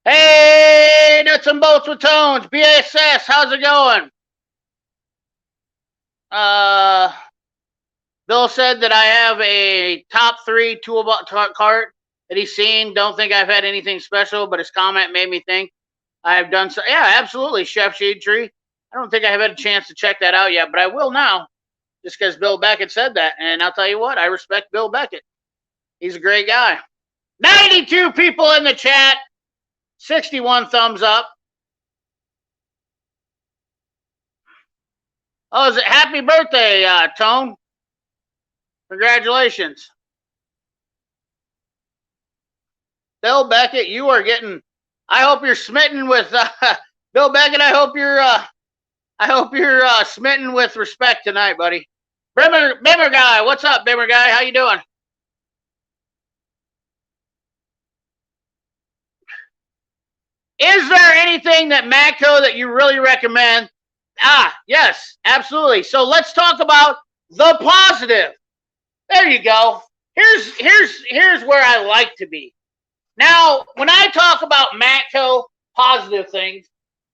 Hey, Nuts and Bolts with Tones, BSS, how's it going? Bill said that I have a top 3 toolbox cart that he's seen. Don't think I've had anything special, but his comment made me think I have done so. Yeah, absolutely, Chef Shade Tree. I don't think I have had a chance to check that out yet, but I will now, just because Bill Beckett said that. And I'll tell you what, I respect Bill Beckett. He's a great guy. 92 people in the chat. 61 thumbs up. Oh, is it happy birthday, Tone? Congratulations. Bill Beckett, you are getting, I hope you're smitten with, Bill Beckett, I hope you're smitten with respect tonight, buddy. Bimmer guy, what's up, Bimmer guy? How you doing? Is there anything that Matco that you really recommend? Yes, absolutely. So let's talk about the positive. There you go. Here's where I like to be. Now, when I talk about Matco positive things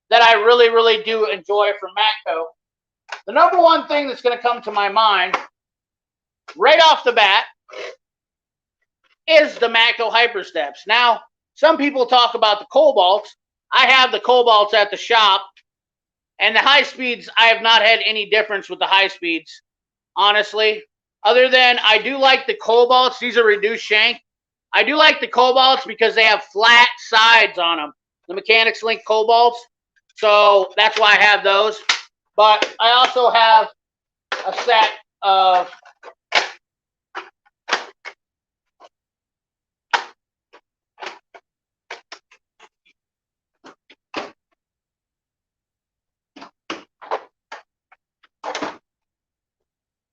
that I really, really do enjoy from Matco, the number one thing that's going to come to my mind right off the bat is the Matco Hyper Steps. Now, some people talk about the Cobalts. I have the Cobalts at the shop, and the high speeds, I have not had any difference with the high speeds, honestly. Other than I do like the Cobalts. These are reduced shank. I do like the Cobalts because they have flat sides on them. The Mechanics Link Cobalts. So that's why I have those. But I also have a set of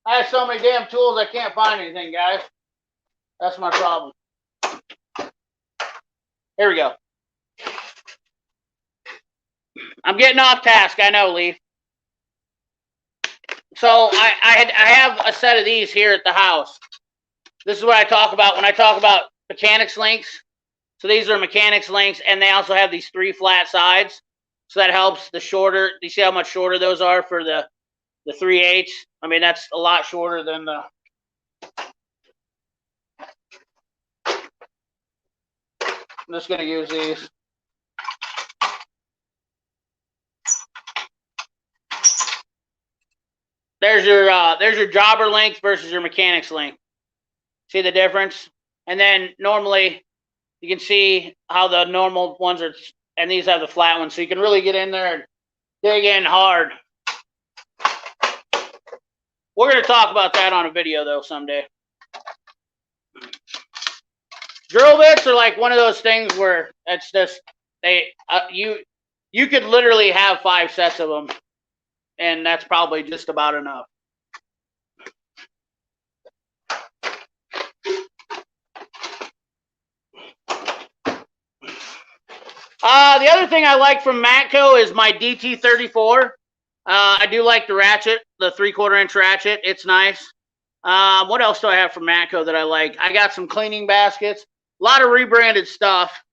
I have so many damn tools I can't find anything, guys. That's my problem. Here we go. I'm getting off task, I know, Leaf. So I have a set of these here at the house. This is what I talk about when I talk about Mechanics Links. So these are Mechanics Links, and they also have these 3 flat sides. So that helps the shorter. You see how much shorter those are for the 3/8? I mean, that's a lot shorter than the... I'm just going to use these. There's your jobber length versus your mechanics length. See the difference? And then normally you can see how the normal ones are, and these have the flat ones, so you can really get in there and dig in hard. We're going to talk about that on a video though someday. Drill bits are like one of those things where it's just you could literally have 5 sets of them, and that's probably just about enough. The other thing I like from Matco is my DT34. I do like the ratchet, the 3/4 inch ratchet. It's nice. What else do I have from Matco that I like? I got some cleaning baskets. A lot of rebranded stuff.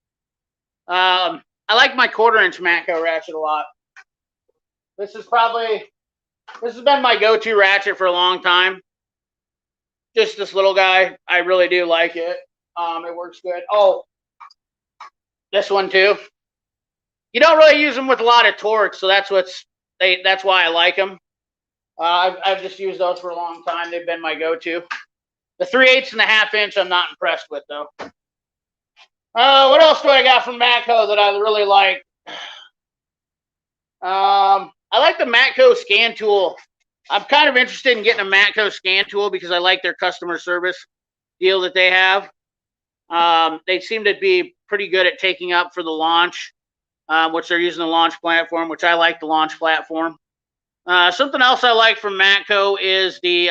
I like my 1/4 inch Matco ratchet a lot. This has been my go-to ratchet for a long time. Just this little guy. I really do like it. It works good. Oh, this one too. You don't really use them with a lot of torque, so that's why I like them. I've just used those for a long time. They've been my go-to. The 3/8 and a 1/2 inch I'm not impressed with though. What else do I got from Matco that I really like? I like the Matco scan tool. I'm kind of interested in getting a Matco scan tool because I like their customer service deal that they have. They seem to be pretty good at taking up for the launch, which they're using the launch platform, which I like the launch platform. Something else I like from Matco is the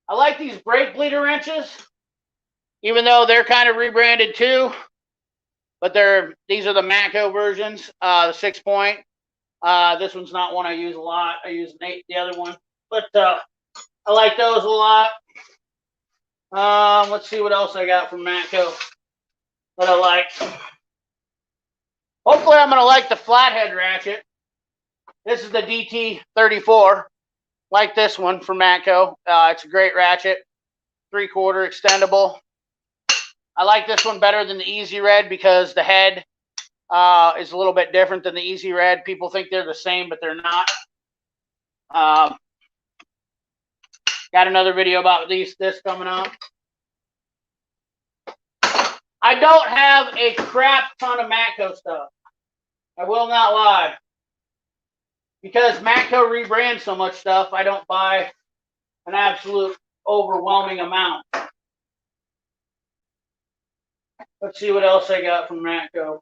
I like these brake bleeder wrenches, even though they're kind of rebranded too. But these are the Matco versions, the 6-point. This one's not one I use a lot. I use the other one, but I like those a lot. Let's see what else I got from Matco that I like. Hopefully I'm going to like the flathead ratchet. This is the DT34. Like this one from Matco. It's a great ratchet. 3/4 extendable. I like this one better than the Easy Red because the head is a little bit different than the Easy Red. People think they're the same, but they're not. Got another video about this coming up. I don't have a crap ton of Matco stuff. I will not lie. because Matco rebrands so much stuff, I don't buy an absolute overwhelming amount. Let's see what else I got from Matco.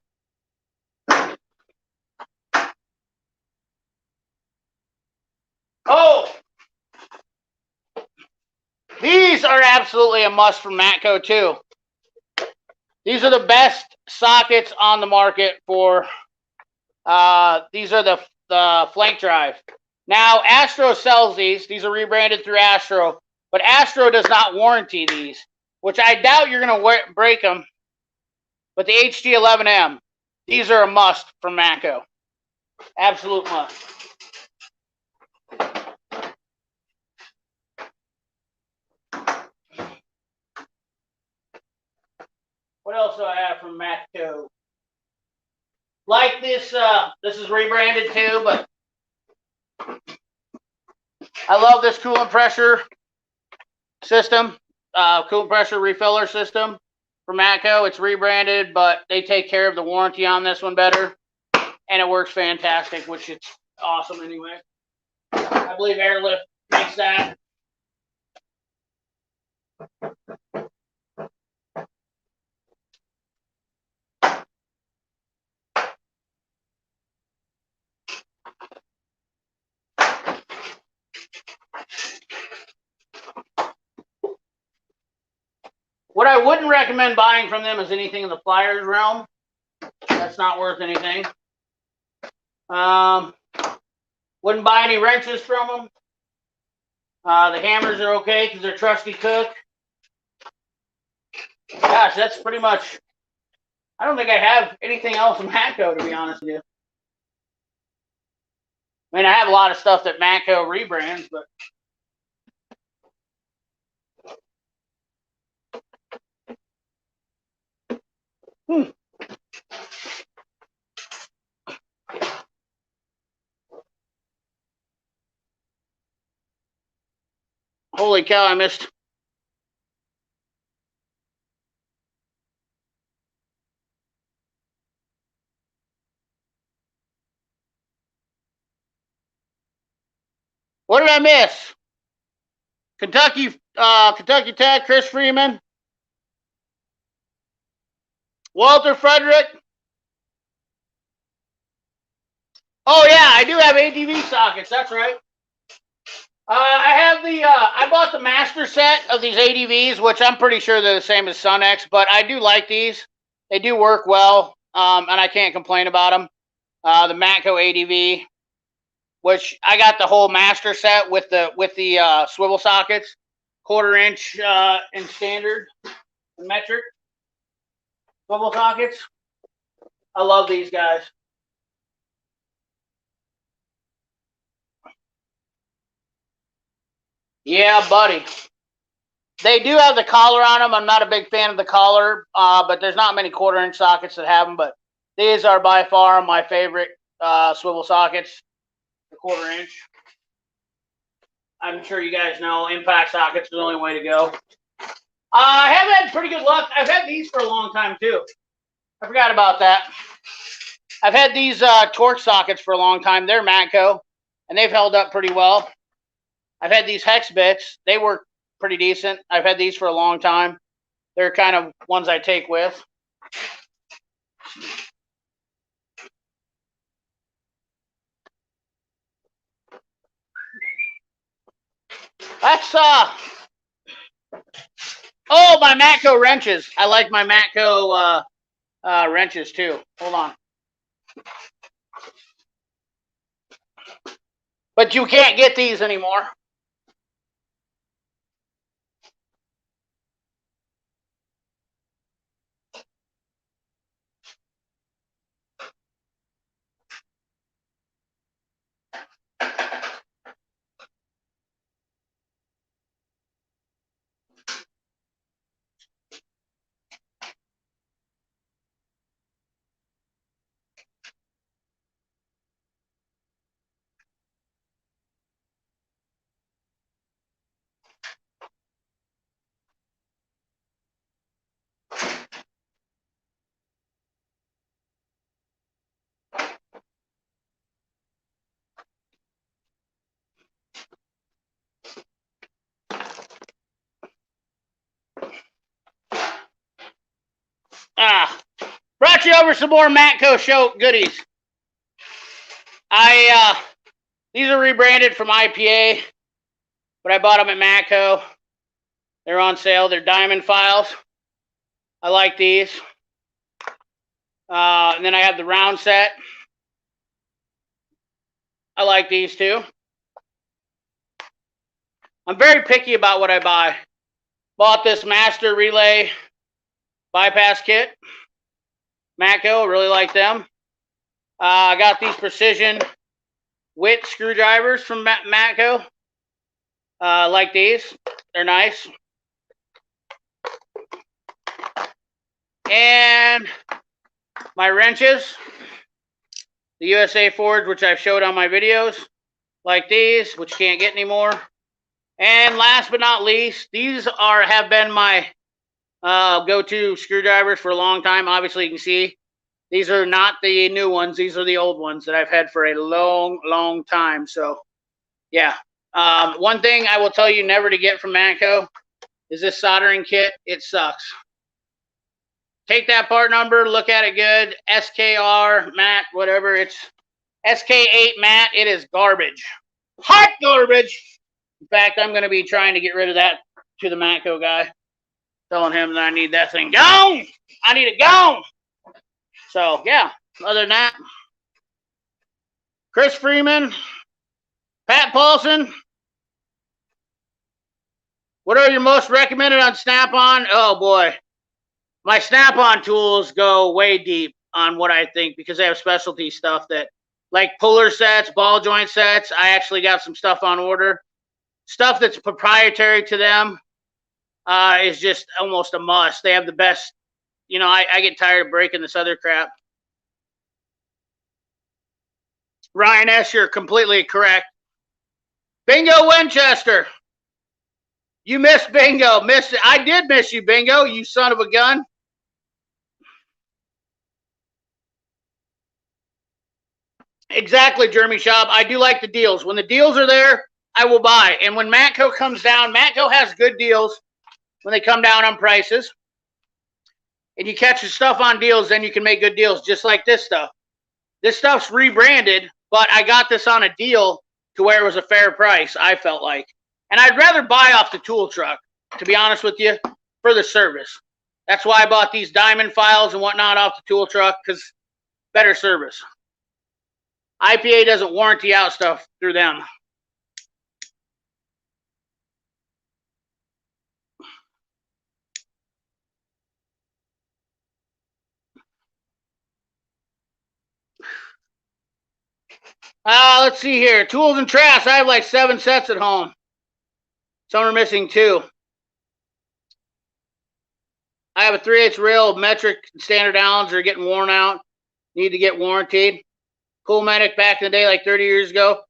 Oh! These are absolutely a must from Matco too. These are the best sockets on the market for, these are the flank drive. Now, Astro sells these. These are rebranded through Astro, but Astro does not warranty these, which I doubt you're going to break them. But the HG11M, these are a must from Matco. Absolute must. What else do I have from Matco? Like this, this is rebranded too, but I love this coolant pressure system, coolant pressure refiller system from Matco. It's rebranded, but they take care of the warranty on this one better, and it works fantastic, which is awesome anyway. I believe Airlift makes that. What I wouldn't recommend buying from them is anything in the pliers realm. That's not worth anything. Wouldn't buy any wrenches from them. The hammers are okay because they're trusty cook. Gosh, that's pretty much. I don't think I have anything else in Matco, to be honest with you. I mean, I have a lot of stuff that Matco rebrands, but. Holy cow, I missed. What did I miss? Kentucky Tech, Chris Freeman. Walter Frederick. Oh yeah, I do have ADV sockets, that's right. I have the, I bought the master set of these ADVs, which I'm pretty sure they're the same as Sunex, but I do like these. They do work well, and I can't complain about them. The Matco ADV, which I got the whole master set with the swivel sockets, 1/4 inch in standard and metric swivel sockets. I love these guys. Yeah, buddy. They do have the collar on them. I'm not a big fan of the collar, but there's not many 1/4 inch sockets that have them. But these are by far my favorite swivel sockets, the 1/4 inch. I'm sure you guys know impact sockets are the only way to go. I have had pretty good luck. I've had these for a long time too. I forgot about that. I've had these torque sockets for a long time. They're Matco, and they've held up pretty well. I've had these hex bits. They work pretty decent. I've had these for a long time. They're kind of ones I take with. That's oh, my Matco wrenches. I like my Matco wrenches too. Hold on. But you can't get these anymore. over some more Matco show goodies. These are rebranded from IPA, but I bought them at Matco. They're on sale. They're diamond files. I like these. And then I have the round set. I like these too. I'm very picky about what I buy. Bought this Master Relay bypass kit. Matco, really like them. I got these Precision Wit screwdrivers from Matco. Like these. They're nice. And my wrenches. The USA Forge, which I've showed on my videos. Like these, which you can't get anymore. And last but not least, these have been my go-to screwdrivers for a long time. Obviously, you can see these are not the new ones. These are the old ones that I've had for a long, long time. So, yeah. One thing I will tell you never to get from Matco is this soldering kit. It sucks. Take that part number, look at it good. SKR, matte, whatever. It's SK8 matte. It is garbage. Hot garbage. In fact, I'm going to be trying to get rid of that to the Matco guy. Telling him that I need that thing gone. I need it gone. So, yeah. Other than that, Chris Freeman, Pat Paulson. What are your most recommended on Snap-on? Oh, boy. My Snap-on tools go way deep on what I think because they have specialty stuff that, like puller sets, ball joint sets. I actually got some stuff on order. Stuff that's proprietary to them is just almost a must. They have the best. You know, I get tired of breaking this other crap. Ryan S., you're completely correct. Bingo Winchester. You missed Bingo. Missed it. I did miss you, Bingo, you son of a gun. Exactly, Jeremy Schaub. I do like the deals. When the deals are there, I will buy. And when Matco comes down, Matco has good deals when they come down on prices. And you catch the stuff on deals, then you can make good deals, just like this stuff. This stuff's rebranded, but I got this on a deal to where it was a fair price, I felt like. And I'd rather buy off the tool truck, to be honest with you, for the service. That's why I bought these diamond files and whatnot off the tool truck, because better service. IPA doesn't warranty out stuff through them. Let's see here. Tools and trash. I have like 7 sets at home. Some are missing 2. I have a 3/8 reel of metric standard Allens that are getting worn out. Need to get warranted. Cool Medic back in the day, like 30 years ago.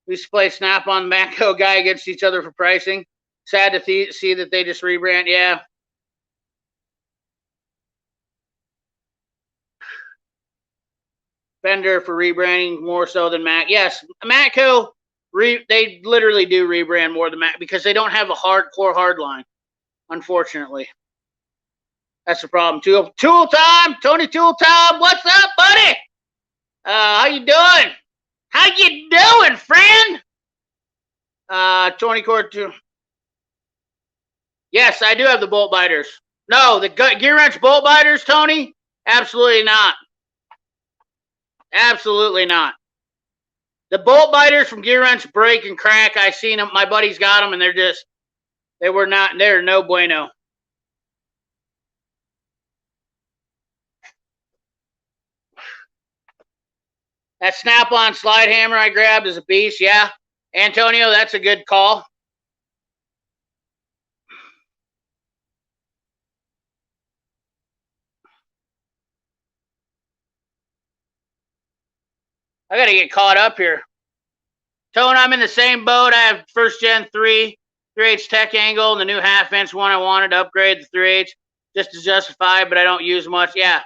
We used to play Snap-on Matco guy against each other for pricing. Sad to see that they just rebrand. Yeah. Fender for rebranding more so than Mac. Yes, Matco, they literally do rebrand more than Mac because they don't have a hardcore hard line, unfortunately. That's the problem. Tool time, Tony Tool time. What's up, buddy? How you doing? How you doing, friend? Tony Cord 2. Yes, I do have the bolt biters. No, the gear wrench bolt biters, Tony? Absolutely not. Absolutely not. The bolt biters from gear wrench break and crack. I seen them. My buddies got them, and they're no bueno. That Snap-on slide hammer I grabbed is a beast. Yeah, Antonio, that's a good call. I got to get caught up here. Tone, I'm in the same boat. I have first gen 3/8 tech angle and the new 1/2-inch one. I wanted to upgrade the 3/8 just to justify, but I don't use much. Yeah,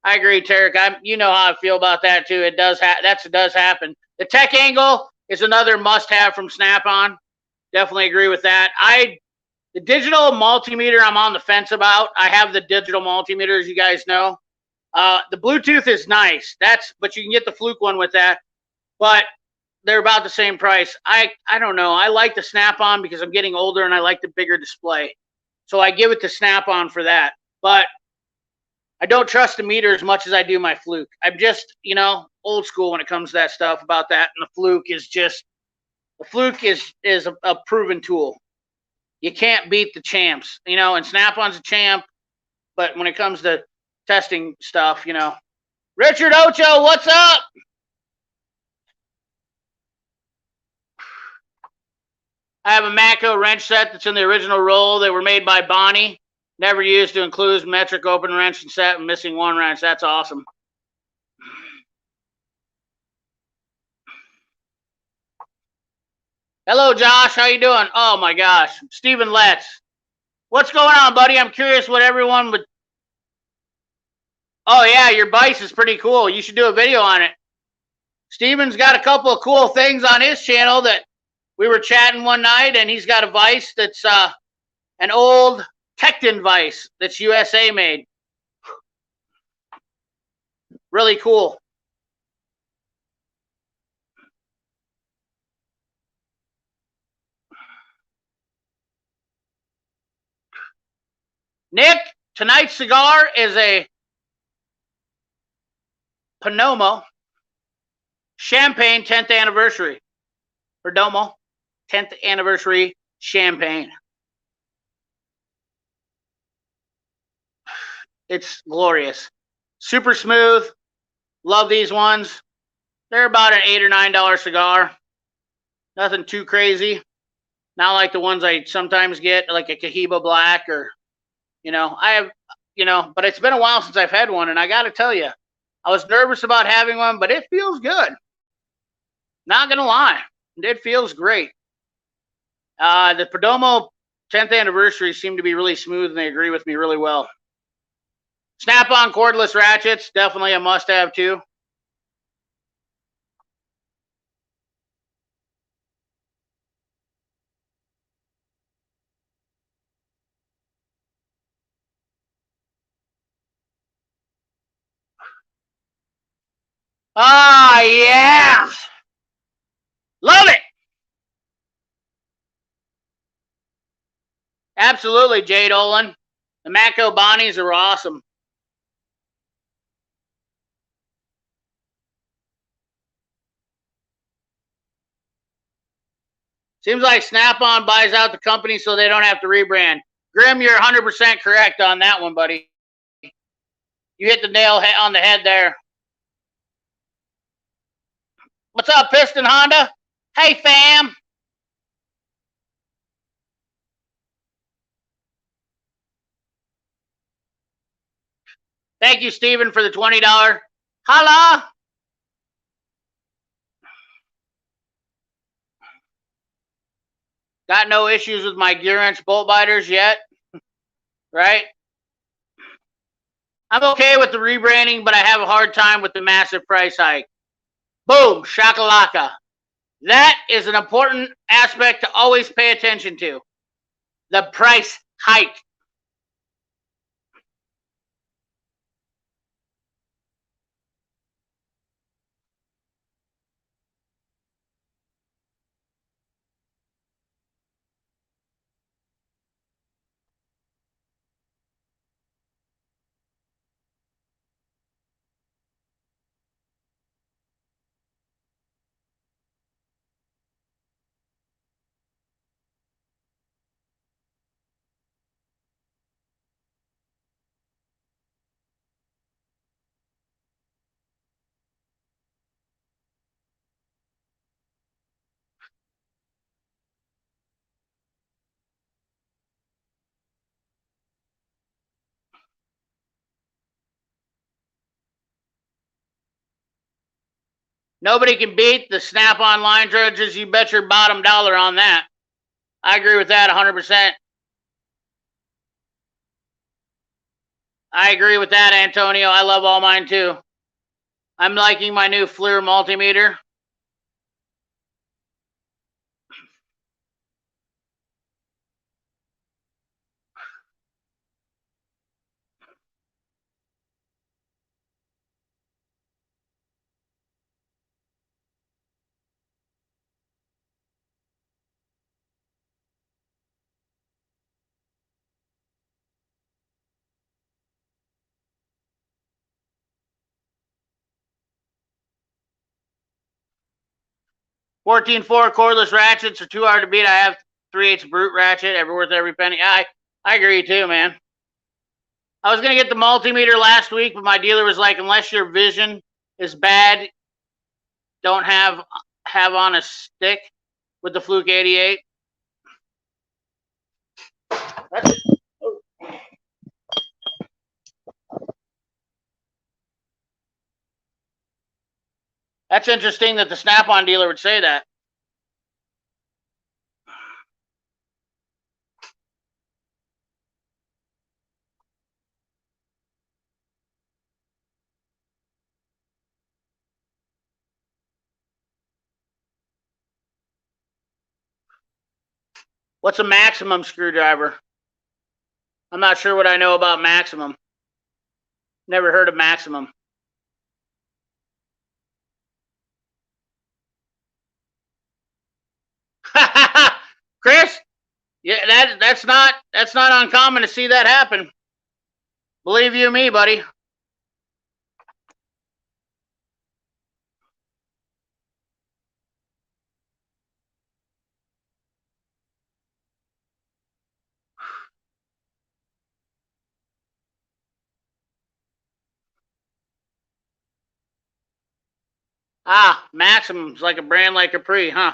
I agree, Tarek. You know how I feel about that too. It does happen. The tech angle is another must-have from Snap-on. Definitely agree with that. The digital multimeter I'm on the fence about. I have the digital multimeter, as you guys know. The Bluetooth is nice. But you can get the Fluke one with that. But they're about the same price. I don't know. I like the Snap-on because I'm getting older and I like the bigger display. So I give it to Snap-on for that. But I don't trust the meter as much as I do my Fluke. I'm just, old school when it comes to that stuff about that. And the Fluke is a proven tool. You can't beat the champs, and Snap-on's a champ. But when it comes to testing stuff, Richard Ocho, what's up? I have a Matco wrench set that's in the original roll. They were made by Bonnie. Never used to include metric open wrench and set and missing one wrench. That's awesome. Hello, Josh. How you doing? Oh, my gosh. Stephen Letts. What's going on, buddy? I'm curious what everyone would... Oh, yeah, your vise is pretty cool. You should do a video on it. Steven's got a couple of cool things on his channel that we were chatting one night, and he's got a vise that's an old Tecton vise that's USA made. Really cool. Nick, tonight's cigar is a Perdomo Champagne 10th anniversary. Perdomo 10th anniversary champagne. It's glorious. Super smooth. Love these ones. They're about an $8 or $9 cigar. Nothing too crazy. Not like the ones I sometimes get, like a Cohiba Black or, but it's been a while since I've had one, and I got to tell you, I was nervous about having one, but it feels good. Not going to lie. It feels great. The Perdomo 10th anniversary seemed to be really smooth, and they agree with me really well. Snap-on cordless ratchets, definitely a must-have too. Ah, yeah. Love it. Absolutely, Jade Olin. The Matco Bonnies are awesome. Seems like Snap-on buys out the company so they don't have to rebrand. Grim, you're 100% correct on that one, buddy. You hit the nail on the head there. What's up, Piston Honda? Hey, fam. Thank you, Steven, for the $20. Holla. Got no issues with my gear wrench bolt biters yet, right? I'm okay with the rebranding, but I have a hard time with the massive price hike. Boom, shakalaka. That is an important aspect to always pay attention to. The price hike. Nobody can beat the Snap-on line charges. You bet your bottom dollar on that. I agree with that 100%. I agree with that, Antonio. I love all mine too. I'm liking my new FLIR multimeter. 14.4 cordless ratchets are too hard to beat. I have 3/8 brute ratchet, every worth every penny. I agree too, man. I was gonna get the multimeter last week, but my dealer was like, unless your vision is bad, don't have on a stick with the Fluke 88. That's interesting that the Snap-on dealer would say that. What's a maximum screwdriver? I'm not sure what I know about maximum. Never heard of maximum. Chris, yeah, that's not uncommon to see that happen. Believe you me, buddy. Ah, Maximum's like a brand like Capri, huh?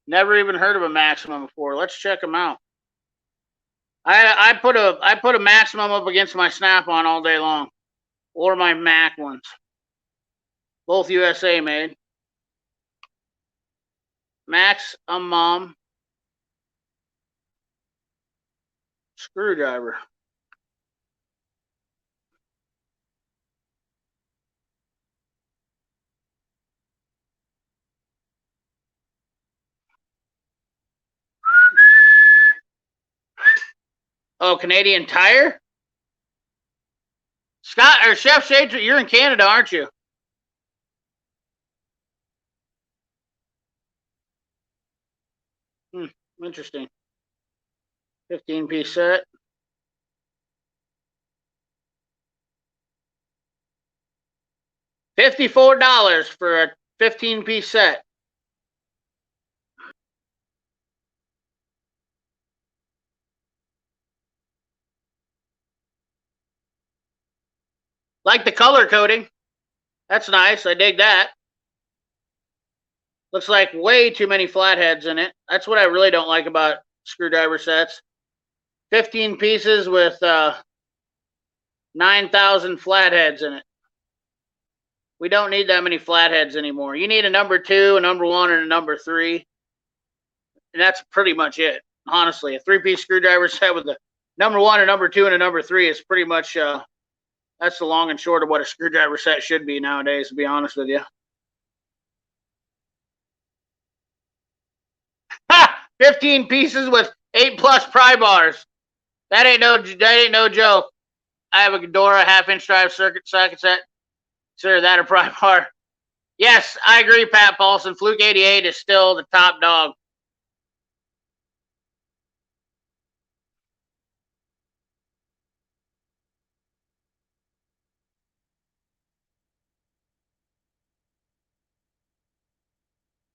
Never even heard of a Maximum before. Let's check them out. I put a Maximum up against my Snap-on all day long, or my Mac ones. Both USA made. Maximum screwdriver. Oh, Canadian Tire? Scott or Chef Shades, you're in Canada, aren't you? Interesting. 15-piece set. $54 for a 15-piece set. Like the color coding. That's nice. I dig that. Looks like way too many flatheads in it. That's what I really don't like about screwdriver sets. 15 pieces with 9,000 flatheads in it. We don't need that many flatheads anymore. You need a number 2, a number 1, and a number 3. And that's pretty much it. Honestly, a 3-piece screwdriver set with a number 1, a number 2, and a number 3 is pretty much that's the long and short of what a screwdriver set should be nowadays, to be honest with you. Ha! 15 pieces with 8+ pry bars. That ain't no joke. I have a Ghidorah 1/2-inch drive socket set. Consider that a pry bar. Yes, I agree, Pat Paulson. Fluke 88 is still the top dog.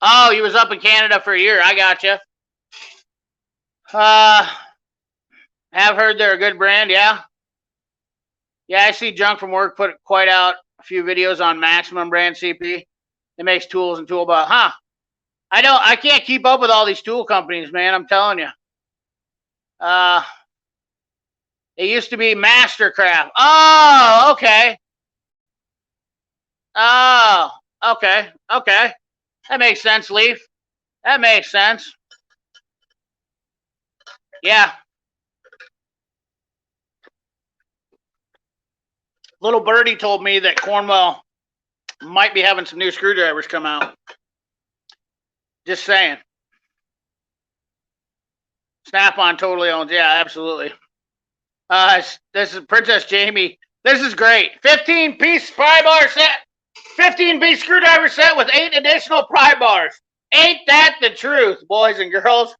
Oh, you was up in Canada for a year. I gotcha. Have heard they're a good brand, yeah. Yeah, I see Junk from Work put quite out a few videos on Maximum brand CP. It makes tools and toolbox. Huh. I can't keep up with all these tool companies, man. I'm telling you. It used to be Mastercraft. Oh, okay. Oh, okay. Okay. That makes sense, Leaf. That makes sense. Yeah. Little Birdie told me that Cornwell might be having some new screwdrivers come out. Just saying. Snap-on totally owns. Yeah, absolutely. This is Princess Jamie. This is great. 15-piece pry bar set. 15-piece screwdriver set with 8 additional pry bars. Ain't that the truth, boys and girls?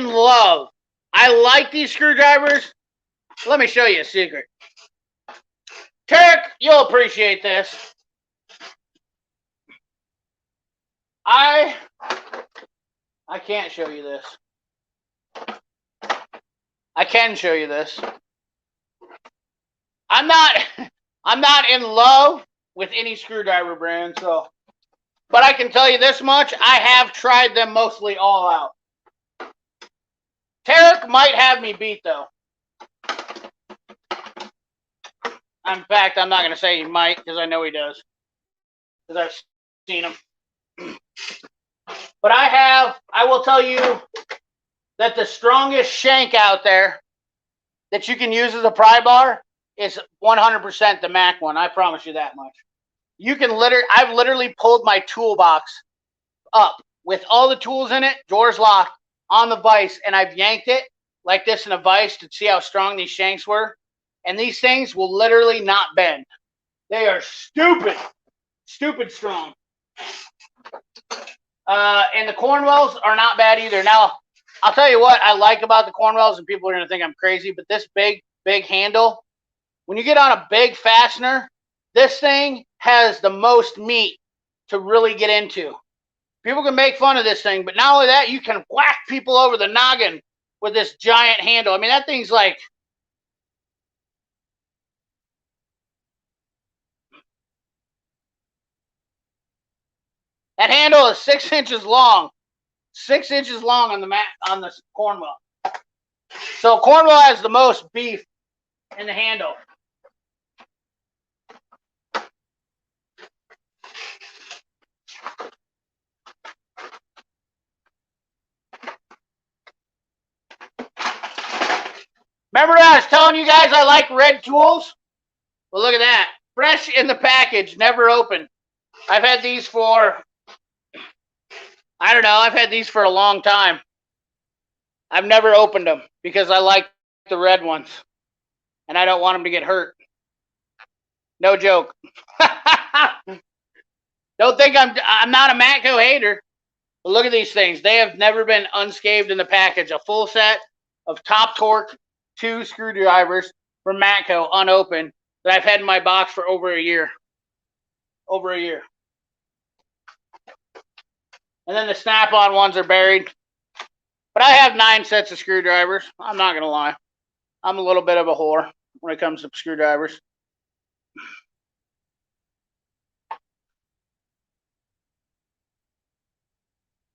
in love. I like these screwdrivers. Let me show you a secret. Tarek, you'll appreciate this. I can't show you this. I can show you this. I'm not in love with any screwdriver brand, so, but I can tell you this much, I have tried them mostly all out. Tarek might have me beat though. In fact, I'm not going to say he might because I know he does. Because I've seen him. But I will tell you that the strongest shank out there that you can use as a pry bar is 100% the Mac one. I promise you that much. You can I've literally pulled my toolbox up with all the tools in it, doors locked, on the vise, and I've yanked it like this in a vise to see how strong these shanks were. And these things will literally not bend. They are stupid strong. And the Cornwells are not bad either. Now, I'll tell you what I like about the Cornwells, and people are going to think I'm crazy, but this big handle, when you get on a big fastener, this thing has the most meat to really get into. People can make fun of this thing, but not only that, you can whack people over the noggin with this giant handle. I mean, that thing's like... That handle is 6 inches long. 6 inches long on the Cornwell. So Cornwell has the most beef in the handle. Remember I was telling you guys I like red tools? Well, look at that. Fresh in the package, never opened. I've had these for... I don't know, I've had these for a long time. I've never opened them because I like the red ones. And I don't want them to get hurt. No joke. Don't think I'm not a Matco hater. But look at these things. They have never been unscathed in the package. A full set of top torque 2 screwdrivers from Matco unopened that I've had in my box for over a year. Over a year. And then the snap-on ones are buried. But I have 9 sets of screwdrivers. I'm not going to lie. I'm a little bit of a whore when it comes to screwdrivers.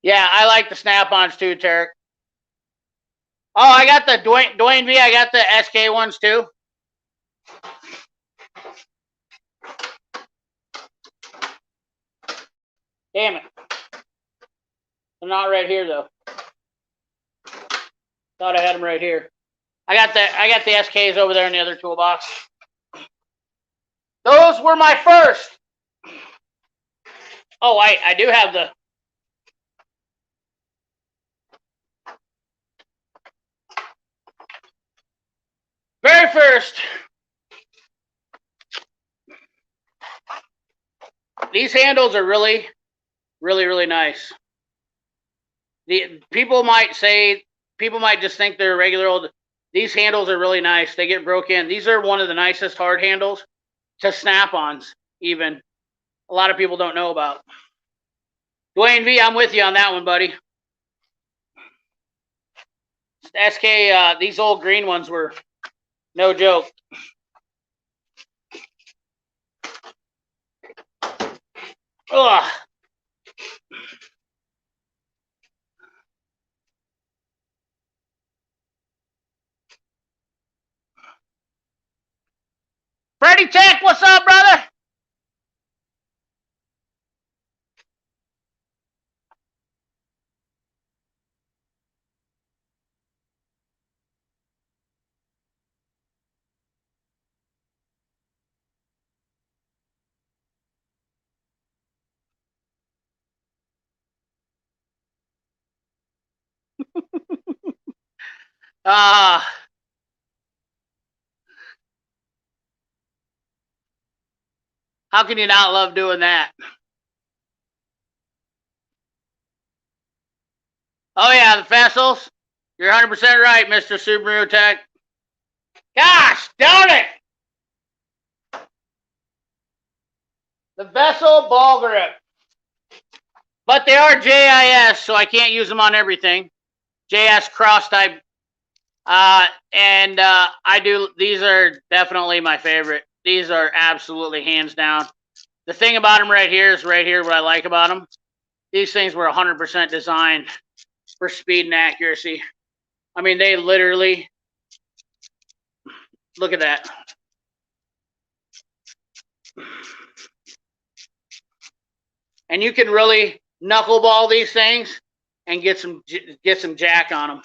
Yeah, I like the snap-ons too, Tarek. Oh, I got the Dwayne V. I got the SK ones too. Damn it. They're not right here though. Thought I had them right here. I got the SKs over there in the other toolbox. Those were my first. Oh, I do have the... very first. These handles are really, really, really nice. People might just think they're regular old. These handles are really nice. They get broke in. These are one of the nicest hard handles to snap-ons, even. A lot of people don't know about. Dwayne V, I'm with you on that one, buddy. SK, these old green ones were no joke. Ugh. Freddie Tech, what's up, brother? How can you not love doing that? Oh yeah, the vessels. You're 100% right, Mr. Subaru Tech. Gosh, darn it! The Vessel ball grip. But they are JIS, so I can't use them on everything. JS cross type. I do, these are definitely my favorite. These are absolutely hands down. The thing about them right here is what I like about them. These things were 100% designed for speed and accuracy. I mean, they literally, look at that. And you can really knuckleball these things and get some jack on them.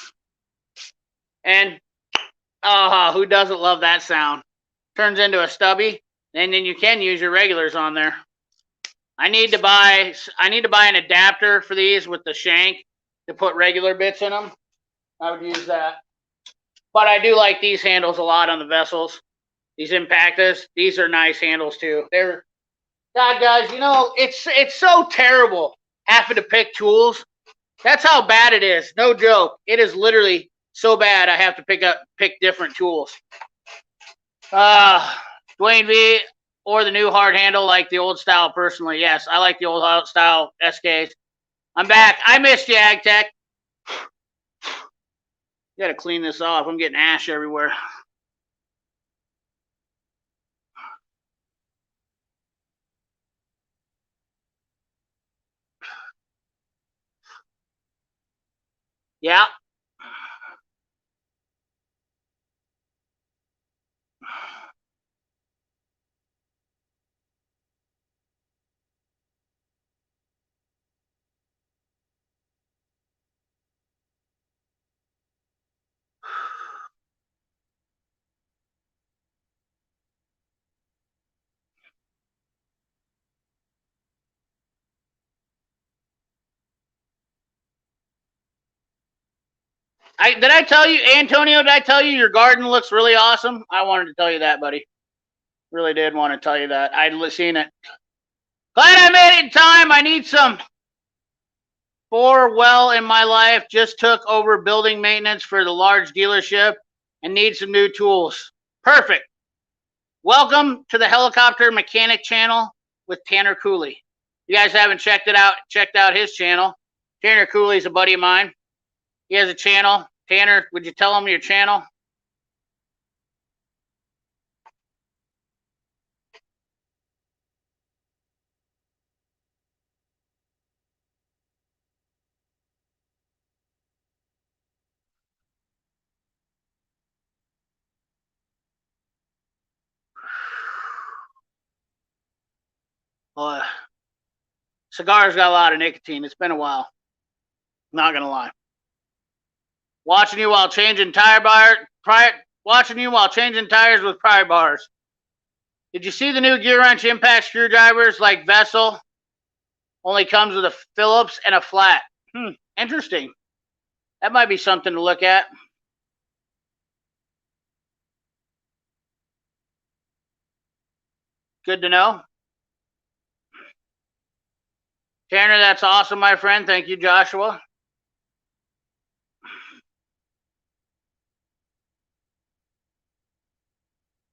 And who doesn't love that sound? Turns into a stubby, and then you can use your regulars on there. I need to buy an adapter for these with the shank to put regular bits in them. I would use that. But I do like these handles a lot on the Vessels. These Impactas, these are nice handles too. They're, God, guys, you know, it's so terrible having to pick tools. That's how bad it is. No joke. It is literally so bad I have to pick different tools. Dwayne V, or the new hard handle like the old style personally. Yes, I like the old style SKs. I'm back. I missed you, AgTech. You gotta clean this off. I'm getting ash everywhere. Yeah. Did I tell you, Antonio, did I tell you your garden looks really awesome? I wanted to tell you that, buddy. Really did want to tell you that. I'd seen it. Glad I made it in time. I need some. In my life, just took over building maintenance for the large dealership and need some new tools. Perfect. Welcome to the Helicopter Mechanic channel with Tanner Cooley. You guys haven't checked out his channel. Tanner Cooley's a buddy of mine. He has a channel. Tanner, would you tell him your channel? Cigar's got a lot of nicotine. It's been a while. Not gonna lie. Watching you while changing tires with pry bars. Did you see the new gear wrench impact screwdrivers like Vessel? Only comes with a Phillips and a flat. Interesting. That might be something to look at. Good to know. Tanner, that's awesome, my friend. Thank you, Joshua.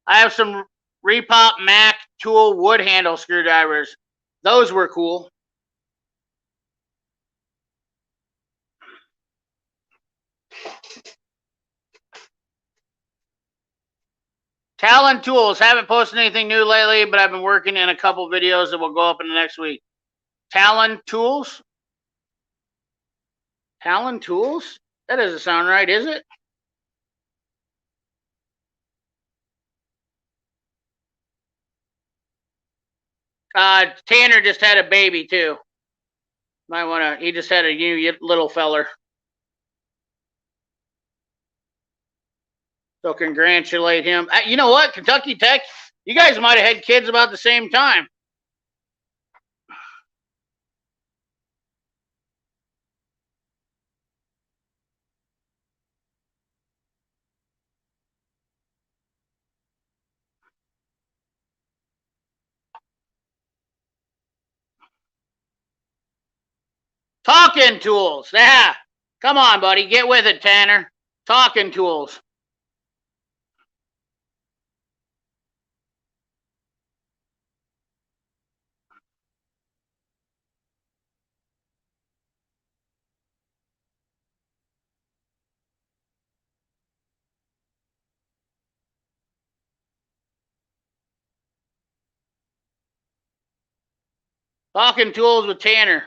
I have some Repop Mac tool wood handle screwdrivers. Those were cool. Talon Tools. Haven't posted anything new lately, but I've been working in a couple videos that will go up in the next week. Talon Tools? Talon Tools? That doesn't sound right, is it? Tanner just had a baby too. Might wanna. He just had a new little feller. So congratulate him. You know what, Kentucky Tech? You guys might have had kids about the same time. Talking tools. Yeah. Come on, buddy. Get with it, Tanner. Talking tools. Talking tools with Tanner.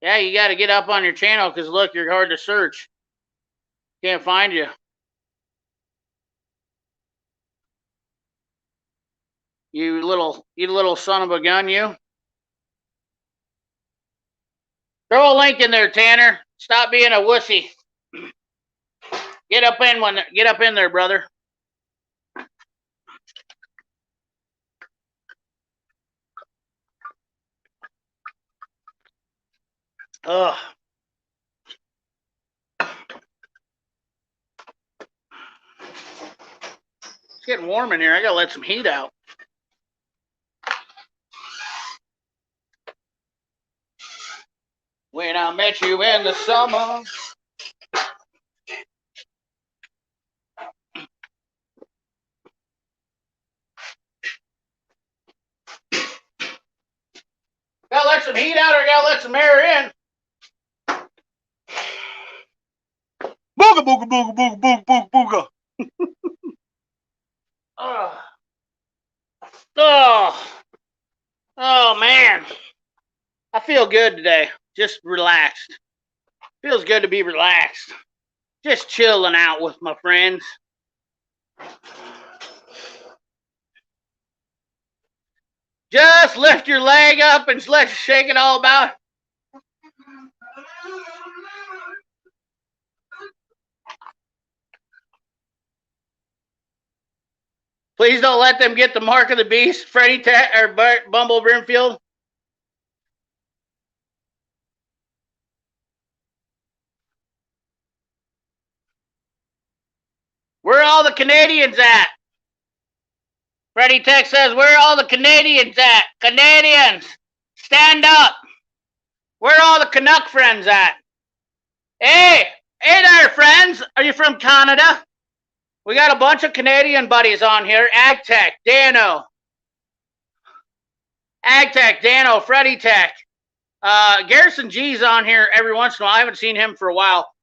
Yeah, you got to get up on your channel because look, you're hard to search. Can't find you. You little son of a gun, you. Throw a link in there, Tanner. Stop being a wussy. Get up in there, brother. Ugh. It's getting warm in here. I gotta let some heat out. When I met you in the summer. Gotta let some heat out or gotta let some air in. Booga, booga, booga, booga, booga, booga, booga. Oh, man. I feel good today. Just relaxed. Feels good to be relaxed. Just chilling out with my friends. Just lift your leg up and let's shake it all about. Please don't let them get the mark of the beast, Freddie or Bumble Brimfield. Where are all the Canadians at? Freddie Tech says, where are all the Canadians at? Canadians, stand up. Where are all the Canuck friends at? Hey there, friends. Are you from Canada? We got a bunch of Canadian buddies on here. AgTech, Dano, Freddie Tech. Garrison G's on here every once in a while. I haven't seen him for a while.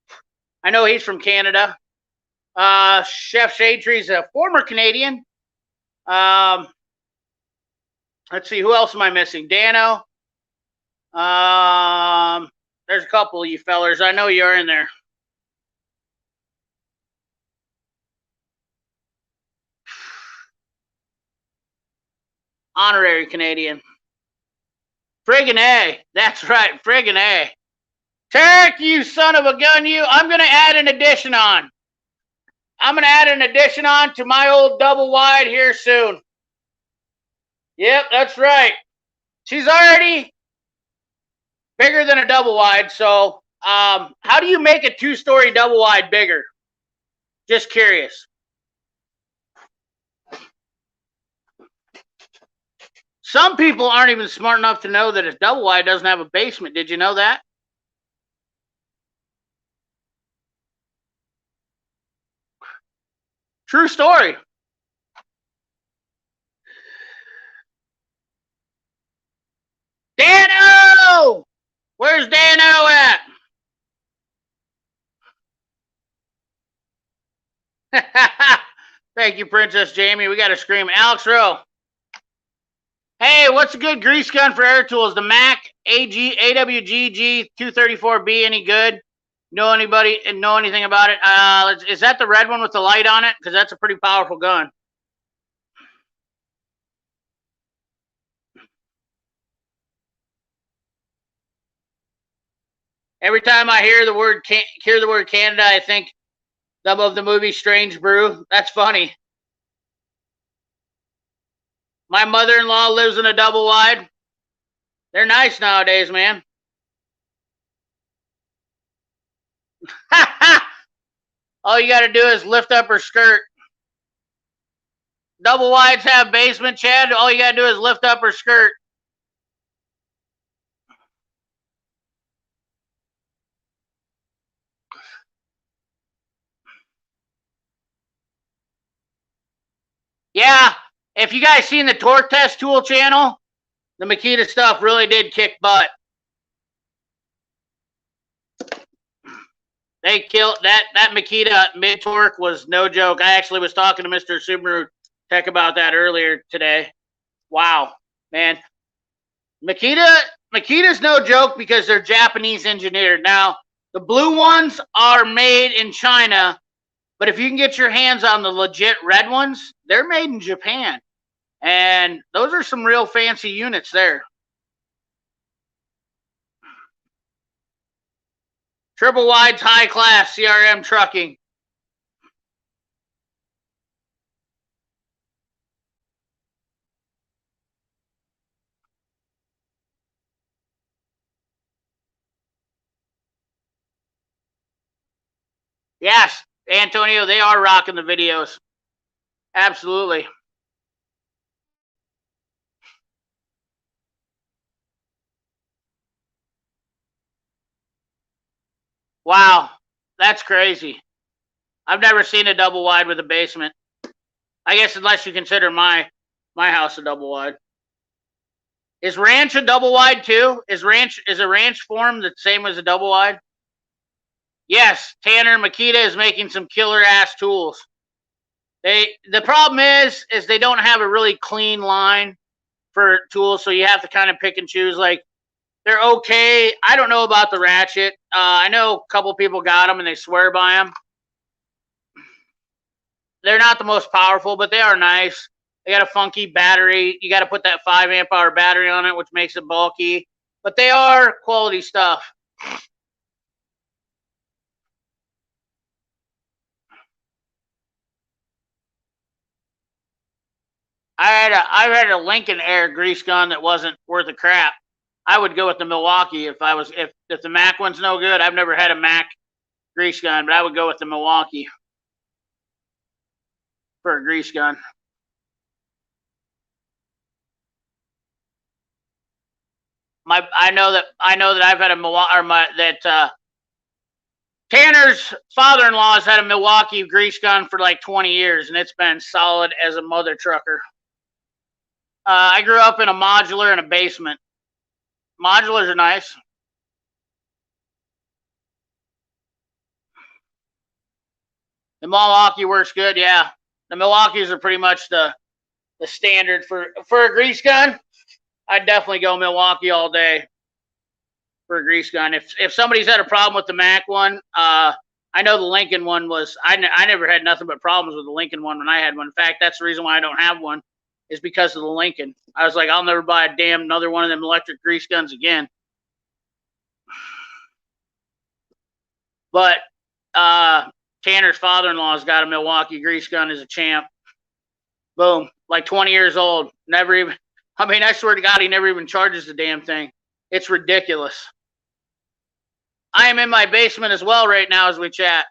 I know he's from Canada. Chef Shade Tree's a former Canadian. Let's see, who else am I missing? Dano. There's a couple of you fellers. I know you're in there. Honorary Canadian. Friggin' A. That's right, friggin' A. Tarek, you son of a gun, you. I'm going to add an addition on. I'm going to add an addition on to my old double wide here soon. Yep, that's right. She's already bigger than a double wide, so how do you make a 2-story double wide bigger? Just curious. Some people aren't even smart enough to know that a double wide doesn't have a basement. Did you know that? True story. Dano! Where's Dano at? Thank you, Princess Jamie. We got to scream. Alex Rowe. Hey, what's a good grease gun for air tools? The Mac AWGG 234B any good? Know anybody and know anything about it? Is that the red one with the light on it? Because that's a pretty powerful gun. Every time I hear the word Canada, I think of the movie Strange Brew. That's funny. My mother-in-law lives in a double wide. They're nice nowadays, man. All you got to do is lift up her skirt. Double wides have basement, Chad. All you gotta do is lift up her skirt. Yeah, if you guys seen the torque test tool channel, the Makita stuff really did kick butt. They killed that Makita mid torque was no joke. I actually was talking to Mr. Subaru Tech about that earlier today. Wow, man. Makita's no joke because they're Japanese engineered. Now, the blue ones are made in China, but if you can get your hands on the legit red ones, they're made in Japan. And those are some real fancy units there. Triple wides, high class, CRM trucking. Yes, Antonio, they are rocking the videos. Absolutely. Wow, that's crazy. I've never seen a double wide with a basement. I guess unless you consider my house a double wide. Is ranch a double wide too? Is a ranch form the same as a double wide? Yes, Tanner Makita is making some killer ass tools. The problem is they don't have a really clean line for tools, so you have to kind of pick and choose. Like they're okay. I don't know about the ratchet. I know a couple people got them and they swear by them. They're not the most powerful, but they are nice. They got a funky battery. You got to put that 5 amp hour battery on it, which makes it bulky. But they are quality stuff. I had a Lincoln Air grease gun that wasn't worth a crap. I would go with the Milwaukee if the Mac one's no good. I've never had a Mac grease gun, but I would go with the Milwaukee for a grease gun. I know that I've had a Milwaukee Tanner's father-in-law has had a Milwaukee grease gun for like 20 years, and it's been solid as a mother trucker. I grew up in a modular and a basement. Modulars are nice. The Milwaukee works good, yeah. The Milwaukees are pretty much the standard for a grease gun. I'd definitely go Milwaukee all day for a grease gun. If somebody's had a problem with the Mac one, I know the Lincoln one was. I never had nothing but problems with the Lincoln one when I had one. In fact, that's the reason why I don't have one, is because of the Lincoln. I was like, I'll never buy a damn another one of them electric grease guns again. But Tanner's father-in-law's got a Milwaukee grease gun as a champ. Boom, like 20 years old. Never even. I mean, I swear to God, he never even charges the damn thing. It's ridiculous. I am in my basement as well right now as we chat.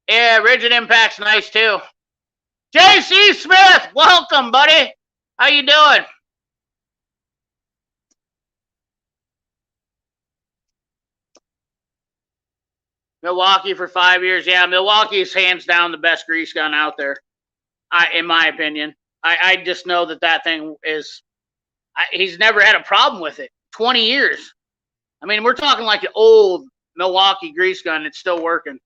Yeah, rigid impact's nice too. JC Smith, welcome, buddy. How you doing? Milwaukee for 5 years. Yeah, Milwaukee's hands down the best grease gun out there. In my opinion. I just know that thing is. He's never had a problem with it. 20 years. I mean, we're talking like an old Milwaukee grease gun that's still working.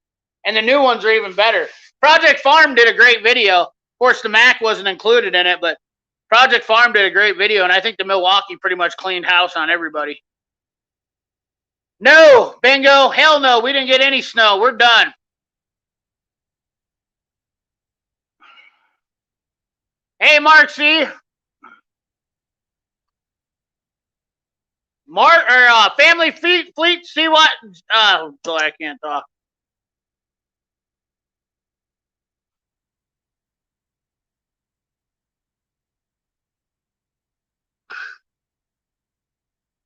And the new ones are even better. Project Farm did a great video. Of course, the Mac wasn't included in it, but Project Farm did a great video, and I think the Milwaukee pretty much cleaned house on everybody. No, bingo, hell no, we didn't get any snow. We're done. Hey, Mark C. Family Fleet, see what? Boy, I can't talk.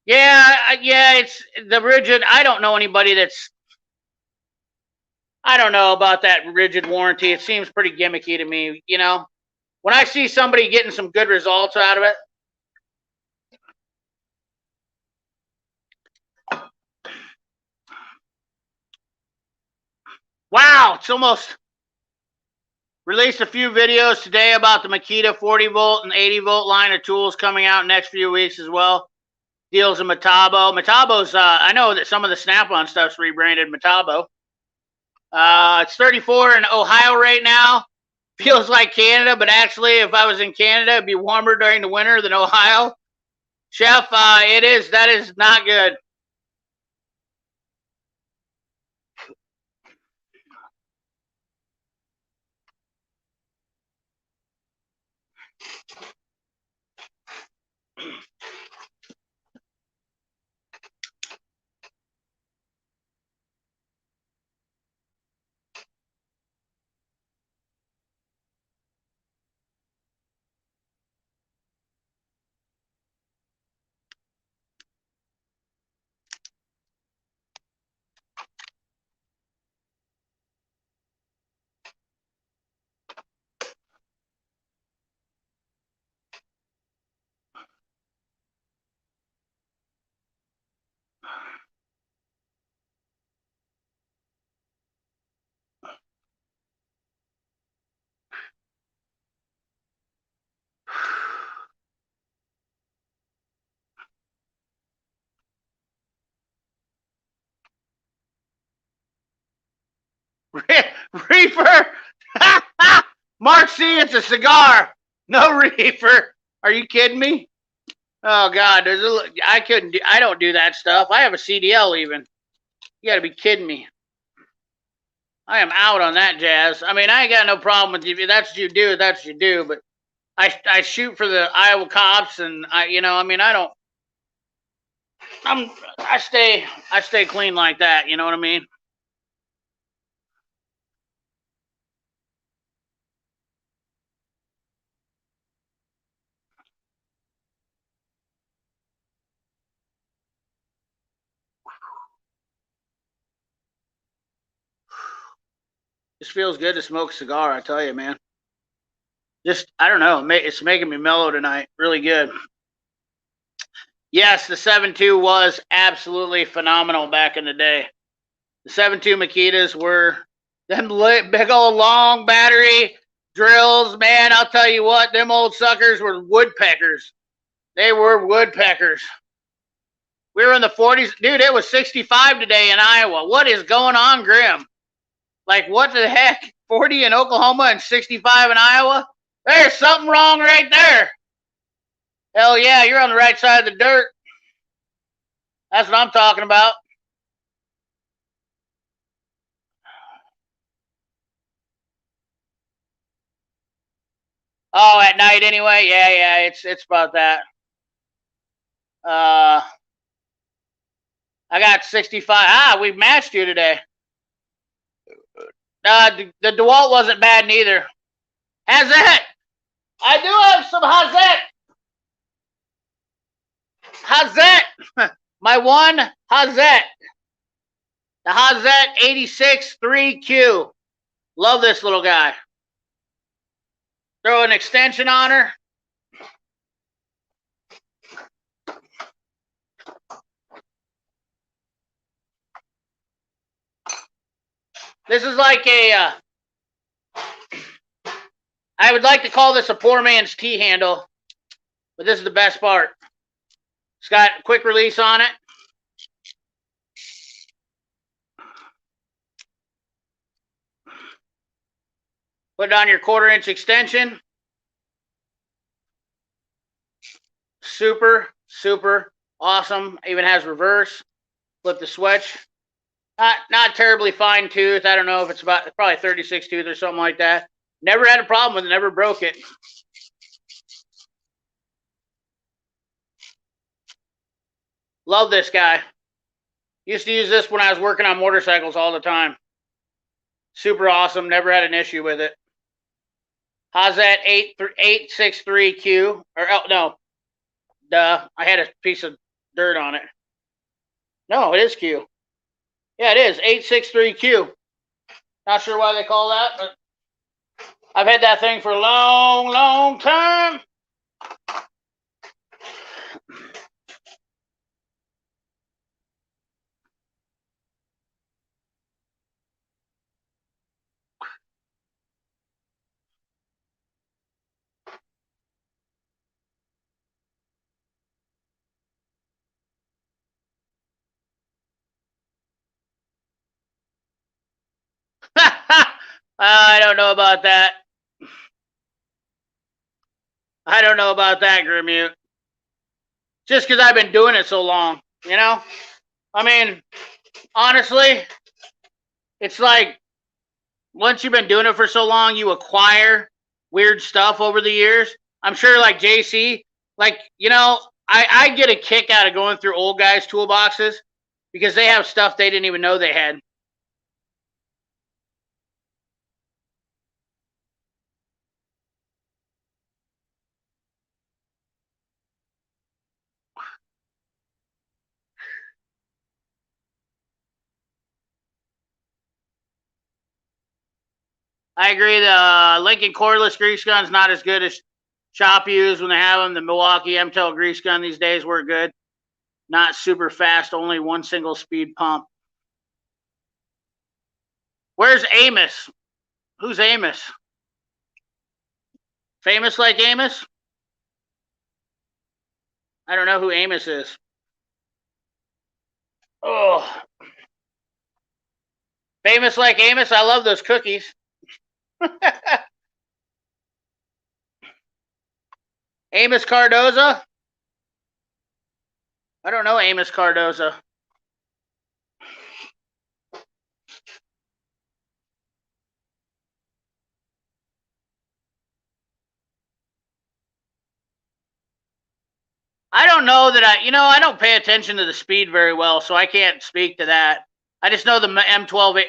Yeah, it's the rigid. I don't know anybody that's I don't know about that rigid warranty. It seems pretty gimmicky to me, you know. When I see somebody getting some good results out of it. Wow, it's almost released a few videos today about the Makita 40 volt and 80 volt line of tools coming out next few weeks as well. Deals in Metabo. Metabo's, I know that some of the Snap-on stuff's rebranded Metabo. It's 34 in Ohio right now. Feels like Canada, but actually, if I was in Canada, it'd be warmer during the winter than Ohio. Chef, it is. That is not good. Reefer? Mark C, it's a cigar. No reefer. Are you kidding me? Oh God, I don't do that stuff. I have a CDL even. You gotta be kidding me. I am out on that jazz. I mean, I ain't got no problem with you. That's what you do, that's what you do, but I shoot for the Iowa cops and I stay clean like that, you know what I mean? Just feels good to smoke a cigar, I tell you, man. Just, I don't know, it's making me mellow tonight. Really good. Yes, the 7.2 was absolutely phenomenal back in the day. The 7.2 Makitas were them big old long battery drills. Man, I'll tell you what, them old suckers were woodpeckers. They were woodpeckers. We were in the 40s. Dude, it was 65 today in Iowa. What is going on, Grim? Like, what the heck? 40 in Oklahoma and 65 in Iowa? There's something wrong right there. Hell yeah, you're on the right side of the dirt. That's what I'm talking about. Oh, at night anyway? Yeah, it's about that. I got 65. We matched you today. The DeWalt wasn't bad neither. Hazette! I do have some Hazette! Hazette! My one Hazette. The Hazette 86-3Q. Love this little guy. Throw an extension on her. This is like I would like to call this a poor man's T-handle, but this is the best part. It's got quick release on it. Put it on your 1/4-inch extension. Super, super awesome. Even has reverse. Flip the switch. Not terribly fine tooth. I don't know if it's probably 36 tooth or something like that. Never had a problem with it. Never broke it. Love this guy. Used to use this when I was working on motorcycles all the time. Super awesome. Never had an issue with it. Hazette 863Q. Or, oh, no. Duh. I had a piece of dirt on it. No, it is Q. Yeah, it is. 863Q. Not sure why they call that, but I've had that thing for a long, long time. I don't know about that. I don't know about that, Grimute. Just because I've been doing it so long, you know? I mean, honestly, it's like once you've been doing it for so long, you acquire weird stuff over the years. I'm sure, like JC, like, you know, I get a kick out of going through old guys' toolboxes because they have stuff they didn't even know they had. I agree. The Lincoln cordless grease gun's not as good as Shop use when they have them. The Milwaukee MTEL grease gun these days work good. Not super fast, only one single speed pump. Where's Amos? Who's Amos? Famous like Amos? I don't know who Amos is. Oh. Famous like Amos? I love those cookies. Amos Cardoza? I don't know Amos Cardoza. I don't know that I don't pay attention to the speed very well, so I can't speak to that. I just know the M12,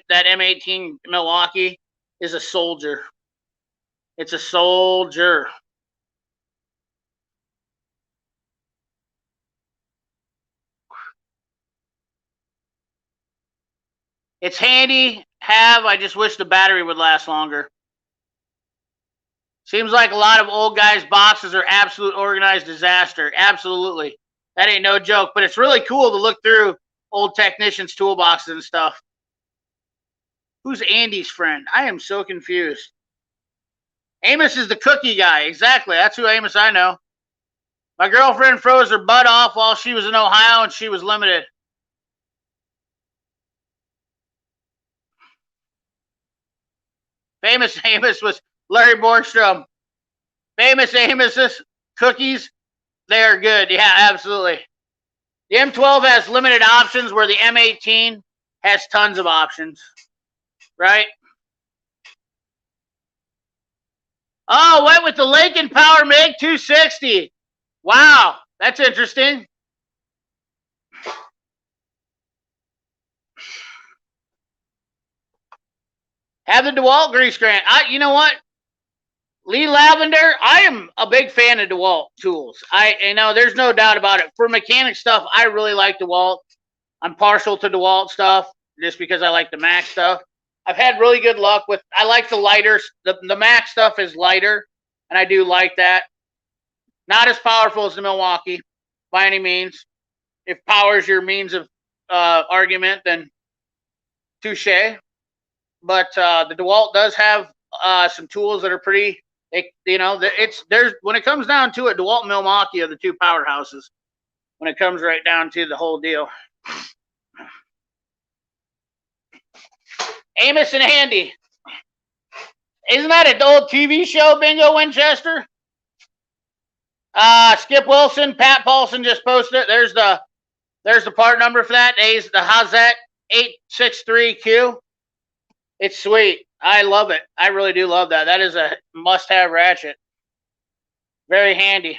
that M18 Milwaukee is a soldier. It's a soldier. It's handy, I just wish the battery would last longer. Seems like a lot of old guys' boxes are absolute organized disaster. Absolutely. That ain't no joke, but it's really cool to look through old technicians' toolboxes and stuff. Who's Andy's friend? I am so confused. Amos is the cookie guy. Exactly. That's who Amos I know. My girlfriend froze her butt off while she was in Ohio and she was limited. Famous Amos was Larry Borstrom. Famous Amos's cookies, they are good. Yeah, absolutely. The M12 has limited options where the M18 has tons of options. Right? Oh, went with the Lincoln Power MiG 260. Wow, that's interesting. Have the DeWalt grease grant. You know what? Lee Lavender, I am a big fan of DeWalt tools. There's no doubt about it. For mechanic stuff, I really like DeWalt. I'm partial to DeWalt stuff just because I like the Mac stuff. I've had really good luck with. I like the lighter. The Mac stuff is lighter, and I do like that. Not as powerful as the Milwaukee, by any means. If power is your means of argument, then touche. But the DeWalt does have some tools that are pretty. There's when it comes down to it, DeWalt and Milwaukee are the two powerhouses. When it comes right down to the whole deal. Amos and Andy. Isn't that an old TV show, Bingo Winchester? Skip Wilson, Pat Paulson just posted it. There's the part number for that. A's the Hazet 863Q. It's sweet. I love it. I really do love that. That is a must-have ratchet. Very handy.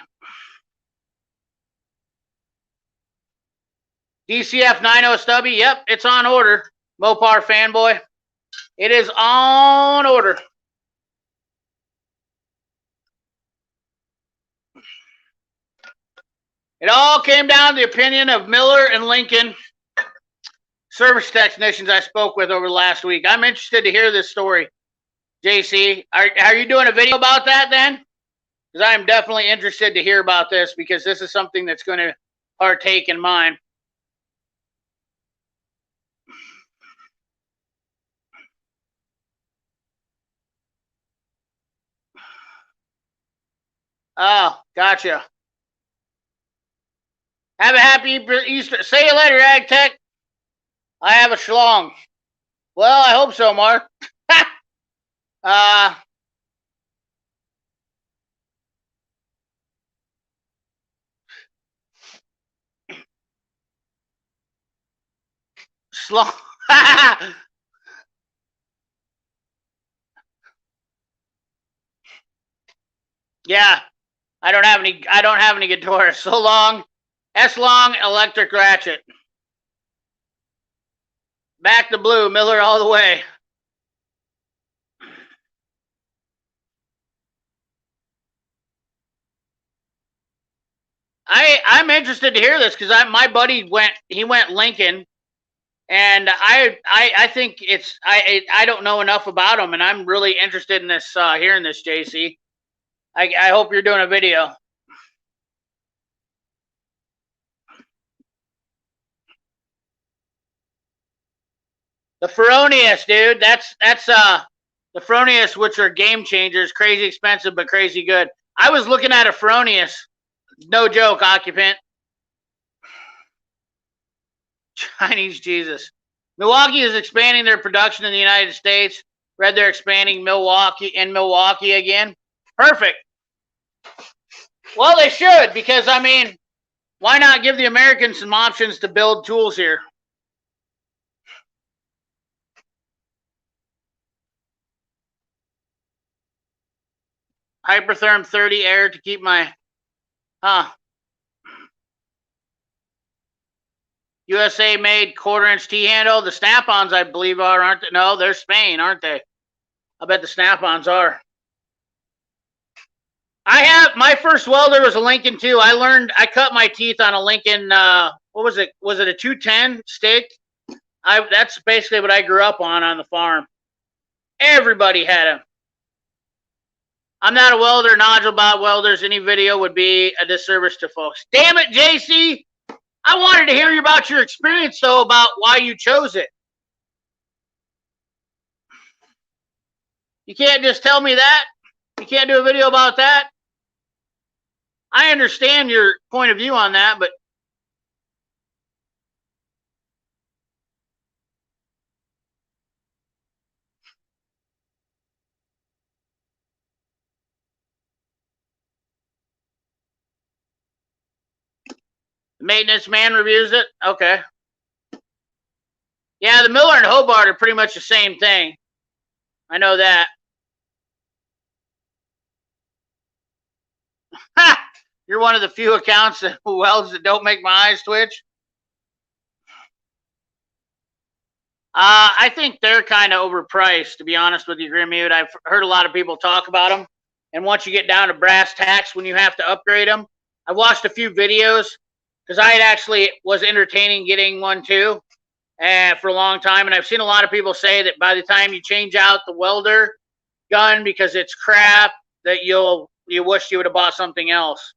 DCF 90 stubby. Yep, it's on order. Mopar fanboy. It is on order. It all came down to the opinion of Miller and Lincoln. service technicians I spoke with over the last week. I'm interested to hear this story, JC. Are you doing a video about that then? Because I'm definitely interested to hear about this, because this is something that's going to partake in mine. Oh, gotcha. Have a happy Easter. Say you later, Ag Tech. I have a schlong. Well, I hope so, Mark. Schlong. Yeah, I don't have any guitars. So long, S-long electric ratchet. Back to blue, Miller all the way. I'm interested to hear this, because my buddy went Lincoln, and I think I don't know enough about him, and I'm really interested in this, hearing this, JC. I hope you're doing a video. The Feronius, dude. That's the Feronius, which are game changers, crazy expensive but crazy good. I was looking at a Feronius, no joke, occupant. Chinese Jesus. Milwaukee is expanding their production in the United States. Read they're expanding Milwaukee again. Perfect. Well, they should, because I mean, why not give the Americans some options to build tools here? Hypertherm 30 air to keep my, USA made 1/4-inch T-handle. The snap-ons, I believe, aren't they? No, they're Spain, aren't they? I bet the snap-ons are. I have, my first welder was a Lincoln too. I cut my teeth on a Lincoln, what was it? Was it a 210 stick? That's basically what I grew up on the farm. Everybody had them. I'm not a welder, nodule about welders. Any video would be a disservice to folks. Damn it, JC! I wanted to hear about your experience, though, about why you chose it. You can't just tell me that. You can't do a video about that. I understand your point of view on that, but the maintenance man reviews it? Okay. Yeah, the Miller and Hobart are pretty much the same thing. I know that. Ha! You're one of the few accounts that welds that don't make my eyes twitch. I think they're kind of overpriced, to be honest with you, Grimmute. I've heard a lot of people talk about them. And once you get down to brass tacks, when you have to upgrade them, I watched a few videos, because I had actually was entertaining getting one too, for a long time. And I've seen a lot of people say that by the time you change out the welder gun because it's crap, that you wish you would have bought something else.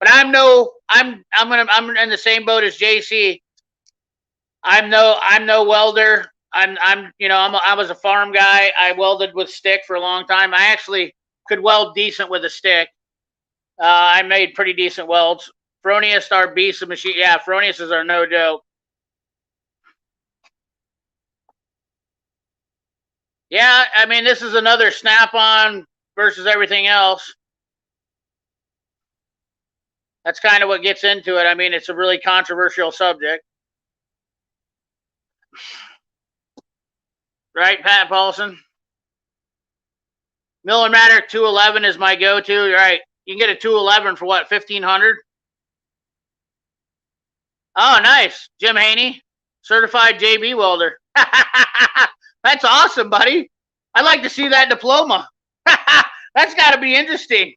But I'm in the same boat as JC. I'm no welder. I was a farm guy. I welded with stick for a long time. I actually could weld decent with a stick. I made pretty decent welds. Fronius are beasts of machine. Yeah, Froniuses are no joke. Yeah, I mean, this is another snap-on versus everything else. That's kind of what gets into it. I mean, it's a really controversial subject. Right, Pat Paulson? Miller-Matic 211 is my go-to. You're right. You can get a 211 for what, 1,500? Oh, nice. Jim Haney, certified JB welder. That's awesome, buddy. I'd like to see that diploma. That's got to be interesting.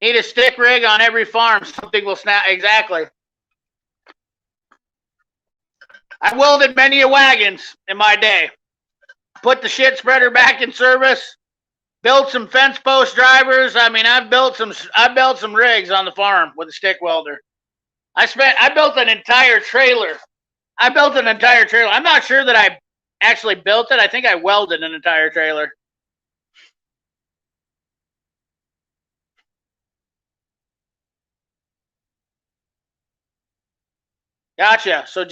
Need a stick rig on every farm. Something will snap. Exactly. I welded many a wagons in my day. Put the shit spreader back in service. Built some fence post drivers. I mean, I built some rigs on the farm with a stick welder. I built an entire trailer. I'm not sure that I actually built it. I think I welded an entire trailer. Gotcha. So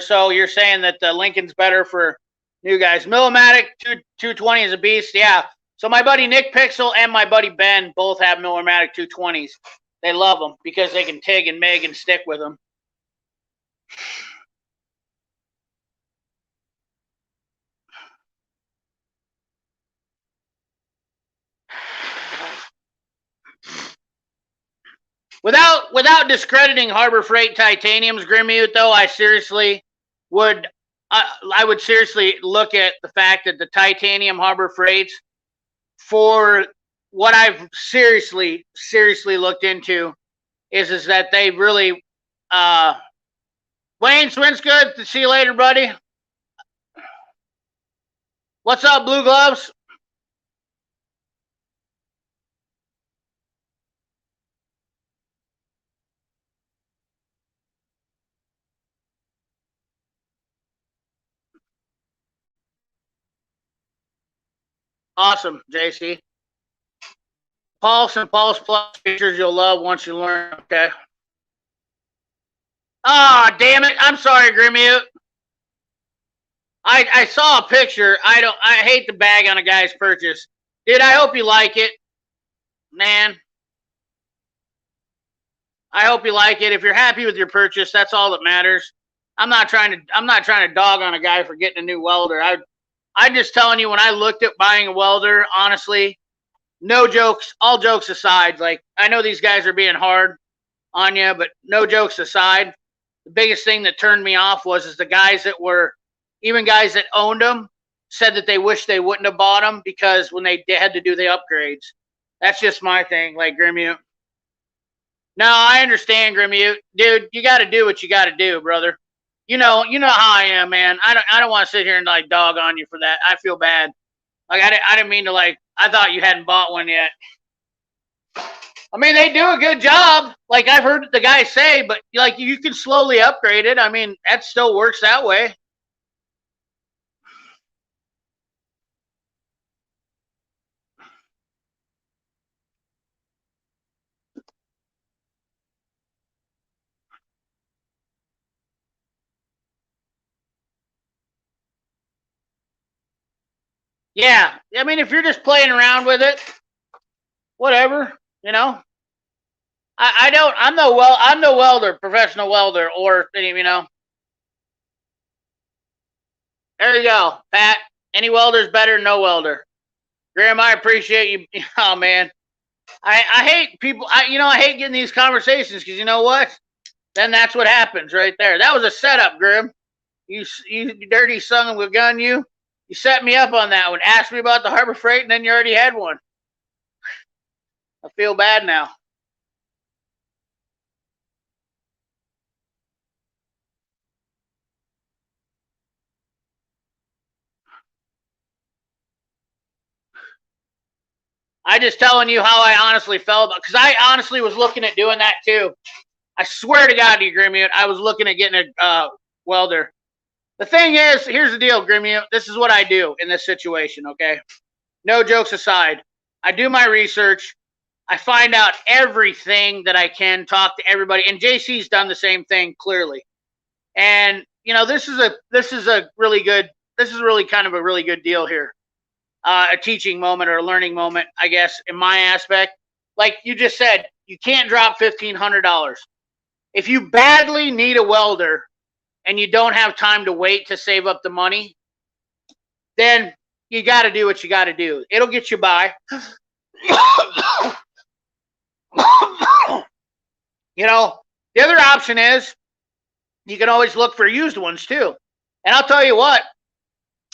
so you're saying that the Lincoln's better for new guys. Millomatic 220 is a beast. Yeah. So my buddy Nick Pixel and my buddy Ben both have Millomatic 220s. They love them because they can TIG and MIG and stick with them. Without discrediting Harbor Freight titaniums, Grimmute, though, I would seriously look at the fact that the titanium Harbor Freights, for what I've seriously looked into, is that they really Wayne Swinsgood, see you later, buddy. What's up, Blue Gloves? Awesome, JC. Pulse and Pulse Plus features you'll love once you learn, okay? Ah, oh, damn it. I'm sorry, Grimmute. I saw a picture. I hate to bag on a guy's purchase. Dude, I hope you like it. Man. I hope you like it. If you're happy with your purchase, that's all that matters. I'm not trying to dog on a guy for getting a new welder. I'm just telling you, when I looked at buying a welder, honestly, no jokes, all jokes aside, like, I know these guys are being hard on you, but no jokes aside, the biggest thing that turned me off was the guys that owned them said that they wish they wouldn't have bought them because when they had to do the upgrades. That's just my thing, like Grimmute. No, I understand, Grimmute. Dude, you got to do what you got to do, brother. You know how I am, man. I don't want to sit here and like dog on you for that. I feel bad. Like I didn't mean to like. I thought you hadn't bought one yet. I mean, they do a good job. Like I've heard the guys say, but like you can slowly upgrade it. I mean, that still works that way. Yeah, I mean, if you're just playing around with it, whatever, you know. I'm no welder, professional welder, or you know. There you go, Pat. Any welder's better than no welder. Graham, I appreciate you. Oh man, I hate people. I hate getting these conversations because you know what? Then that's what happens right there. That was a setup, Grim. You dirty son of a gun, you. You set me up on that one. Asked me about the Harbor Freight, and then you already had one. I feel bad now. I just telling you how I honestly felt about, because I honestly was looking at doing that too. I swear to God, you Grimmute, I was looking at getting a welder. The thing is, here's the deal, Grimmute. This is what I do in this situation, okay? No jokes aside. I do my research. I find out everything that I can, talk to everybody, and JC's done the same thing clearly. And this is really kind of a really good deal here. A teaching moment or a learning moment, I guess, in my aspect. Like you just said, you can't drop $1,500. If you badly need a welder and you don't have time to wait to save up the money, then you got to do what you got to do. It'll get you by. The other option is you can always look for used ones too. And I'll tell you what,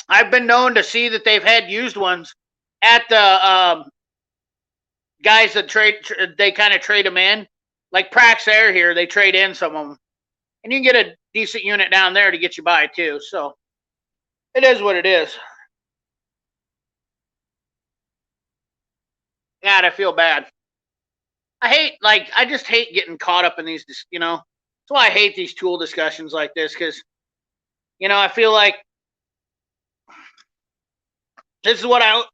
I've been known to see that they've had used ones at the guys that they kind of trade them in. Like Prax Air here, they trade in some of them. And you can get a decent unit down there to get you by, too. So it is what it is. God, I feel bad. I just hate getting caught up in these, that's why I hate these tool discussions like this, because, I feel like this is what I'm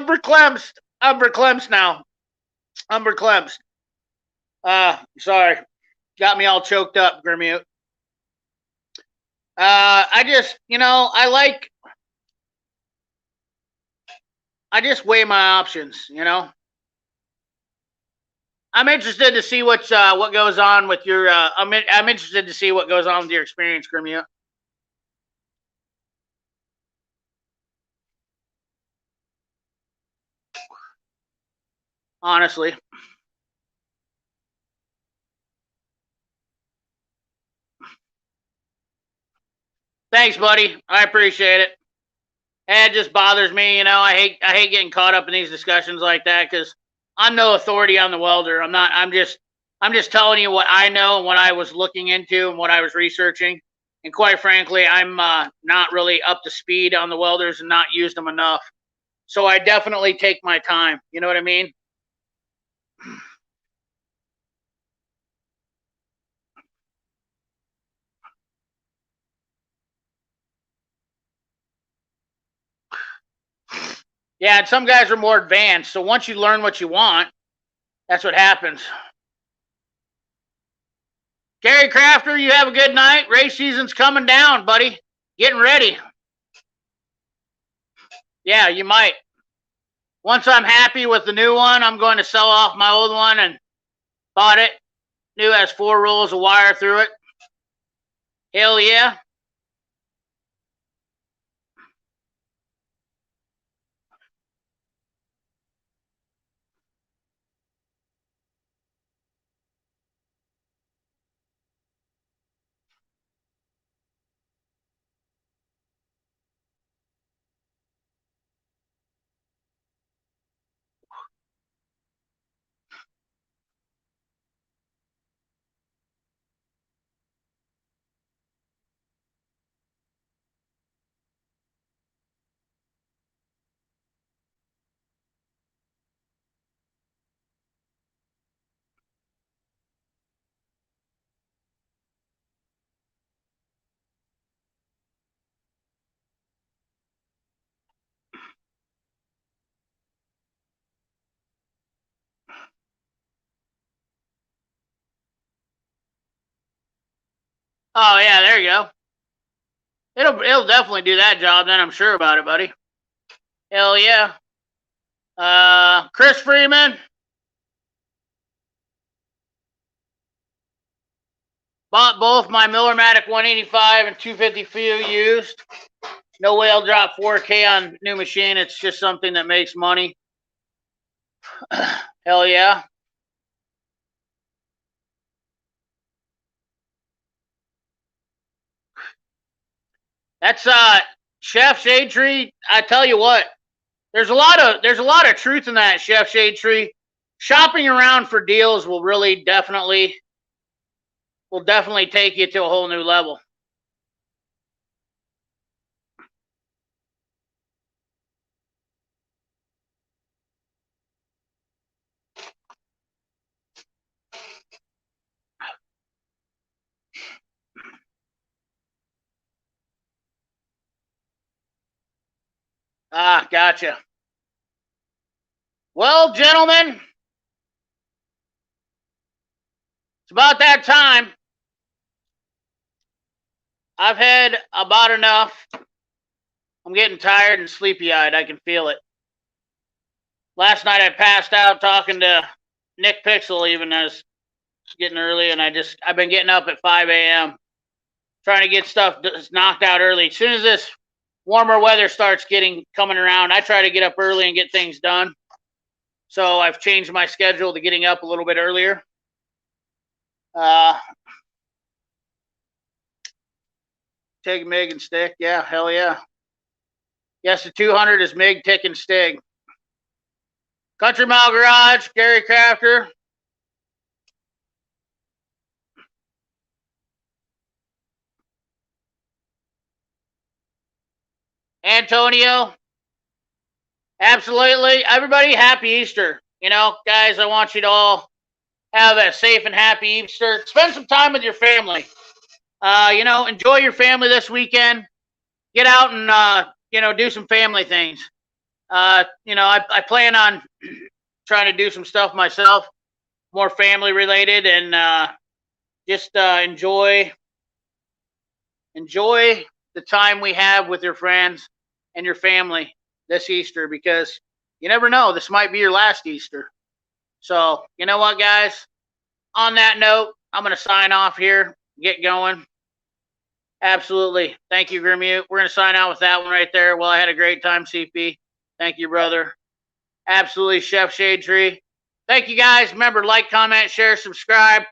verklempt. I'm verklempt now. I'm verklempt. Sorry. Got me all choked up, Grimute. I just, I just weigh my options, I'm interested to see what goes on with your. I'm interested to see what goes on with your experience, Grimute. Honestly. Thanks, buddy. I appreciate it. And it just bothers me, I hate getting caught up in these discussions like that because I'm no authority on the welder. I'm not. I'm just telling you what I know and what I was looking into and what I was researching. And quite frankly, I'm not really up to speed on the welders and not used them enough. So I definitely take my time. You know what I mean? Yeah, and some guys are more advanced. So once you learn what you want, that's what happens. Gary Crafter, you have a good night. Race season's coming down, buddy. Getting ready. Yeah, you might. Once I'm happy with the new one, I'm going to sell off my old one and bought it. New has 4 rolls of wire through it. Hell yeah. Oh yeah, there you go. It'll definitely do that job then, I'm sure about it, buddy. Hell yeah. Chris Freeman. Bought both my Millermatic 185 and 250 few used. No way I'll drop 4K on new machine. It's just something that makes money. Hell yeah. That's Chef Shade Tree. I tell you what, there's a lot of truth in that, Chef Shade Tree. Shopping around for deals will definitely take you to a whole new level. Ah, gotcha. Well, gentlemen, it's about that time. I've had about enough. I'm getting tired and sleepy-eyed. I can feel it. Last night I passed out talking to Nick Pixel even as getting early, and I've been getting up at 5 a.m. trying to get stuff knocked out early. As soon as this warmer weather starts coming around, I try to get up early and get things done. So I've changed my schedule to getting up a little bit earlier. TIG, MIG, and stick. Yeah, hell yeah. Yes, the 200 is MIG, TIG, and STIG. Country Mile Garage, Gary Crafter. Antonio. Absolutely. Everybody, happy Easter. You know, guys, I want you to all have a safe and happy Easter. Spend some time with your family. You know, enjoy your family this weekend. Get out and, you know, do some family things. You know, I plan on trying to do some stuff myself, more family related, and just enjoy the time we have with your friends and your family this Easter, because you never know, this might be your last Easter. So, you know what, guys? On that note, I'm going to sign off here, get going. Absolutely. Thank you, Grimmute. We're going to sign out with that one right there. Well, I had a great time, CP. Thank you, brother. Absolutely, Chef Shade Tree. Thank you, guys. Remember, like, comment, share, subscribe.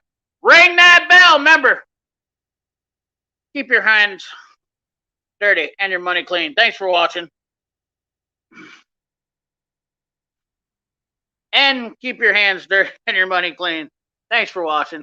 Ring that bell. Remember, keep your hands dirty and your money clean. Thanks for watching. And keep your hands dirty and your money clean. Thanks for watching.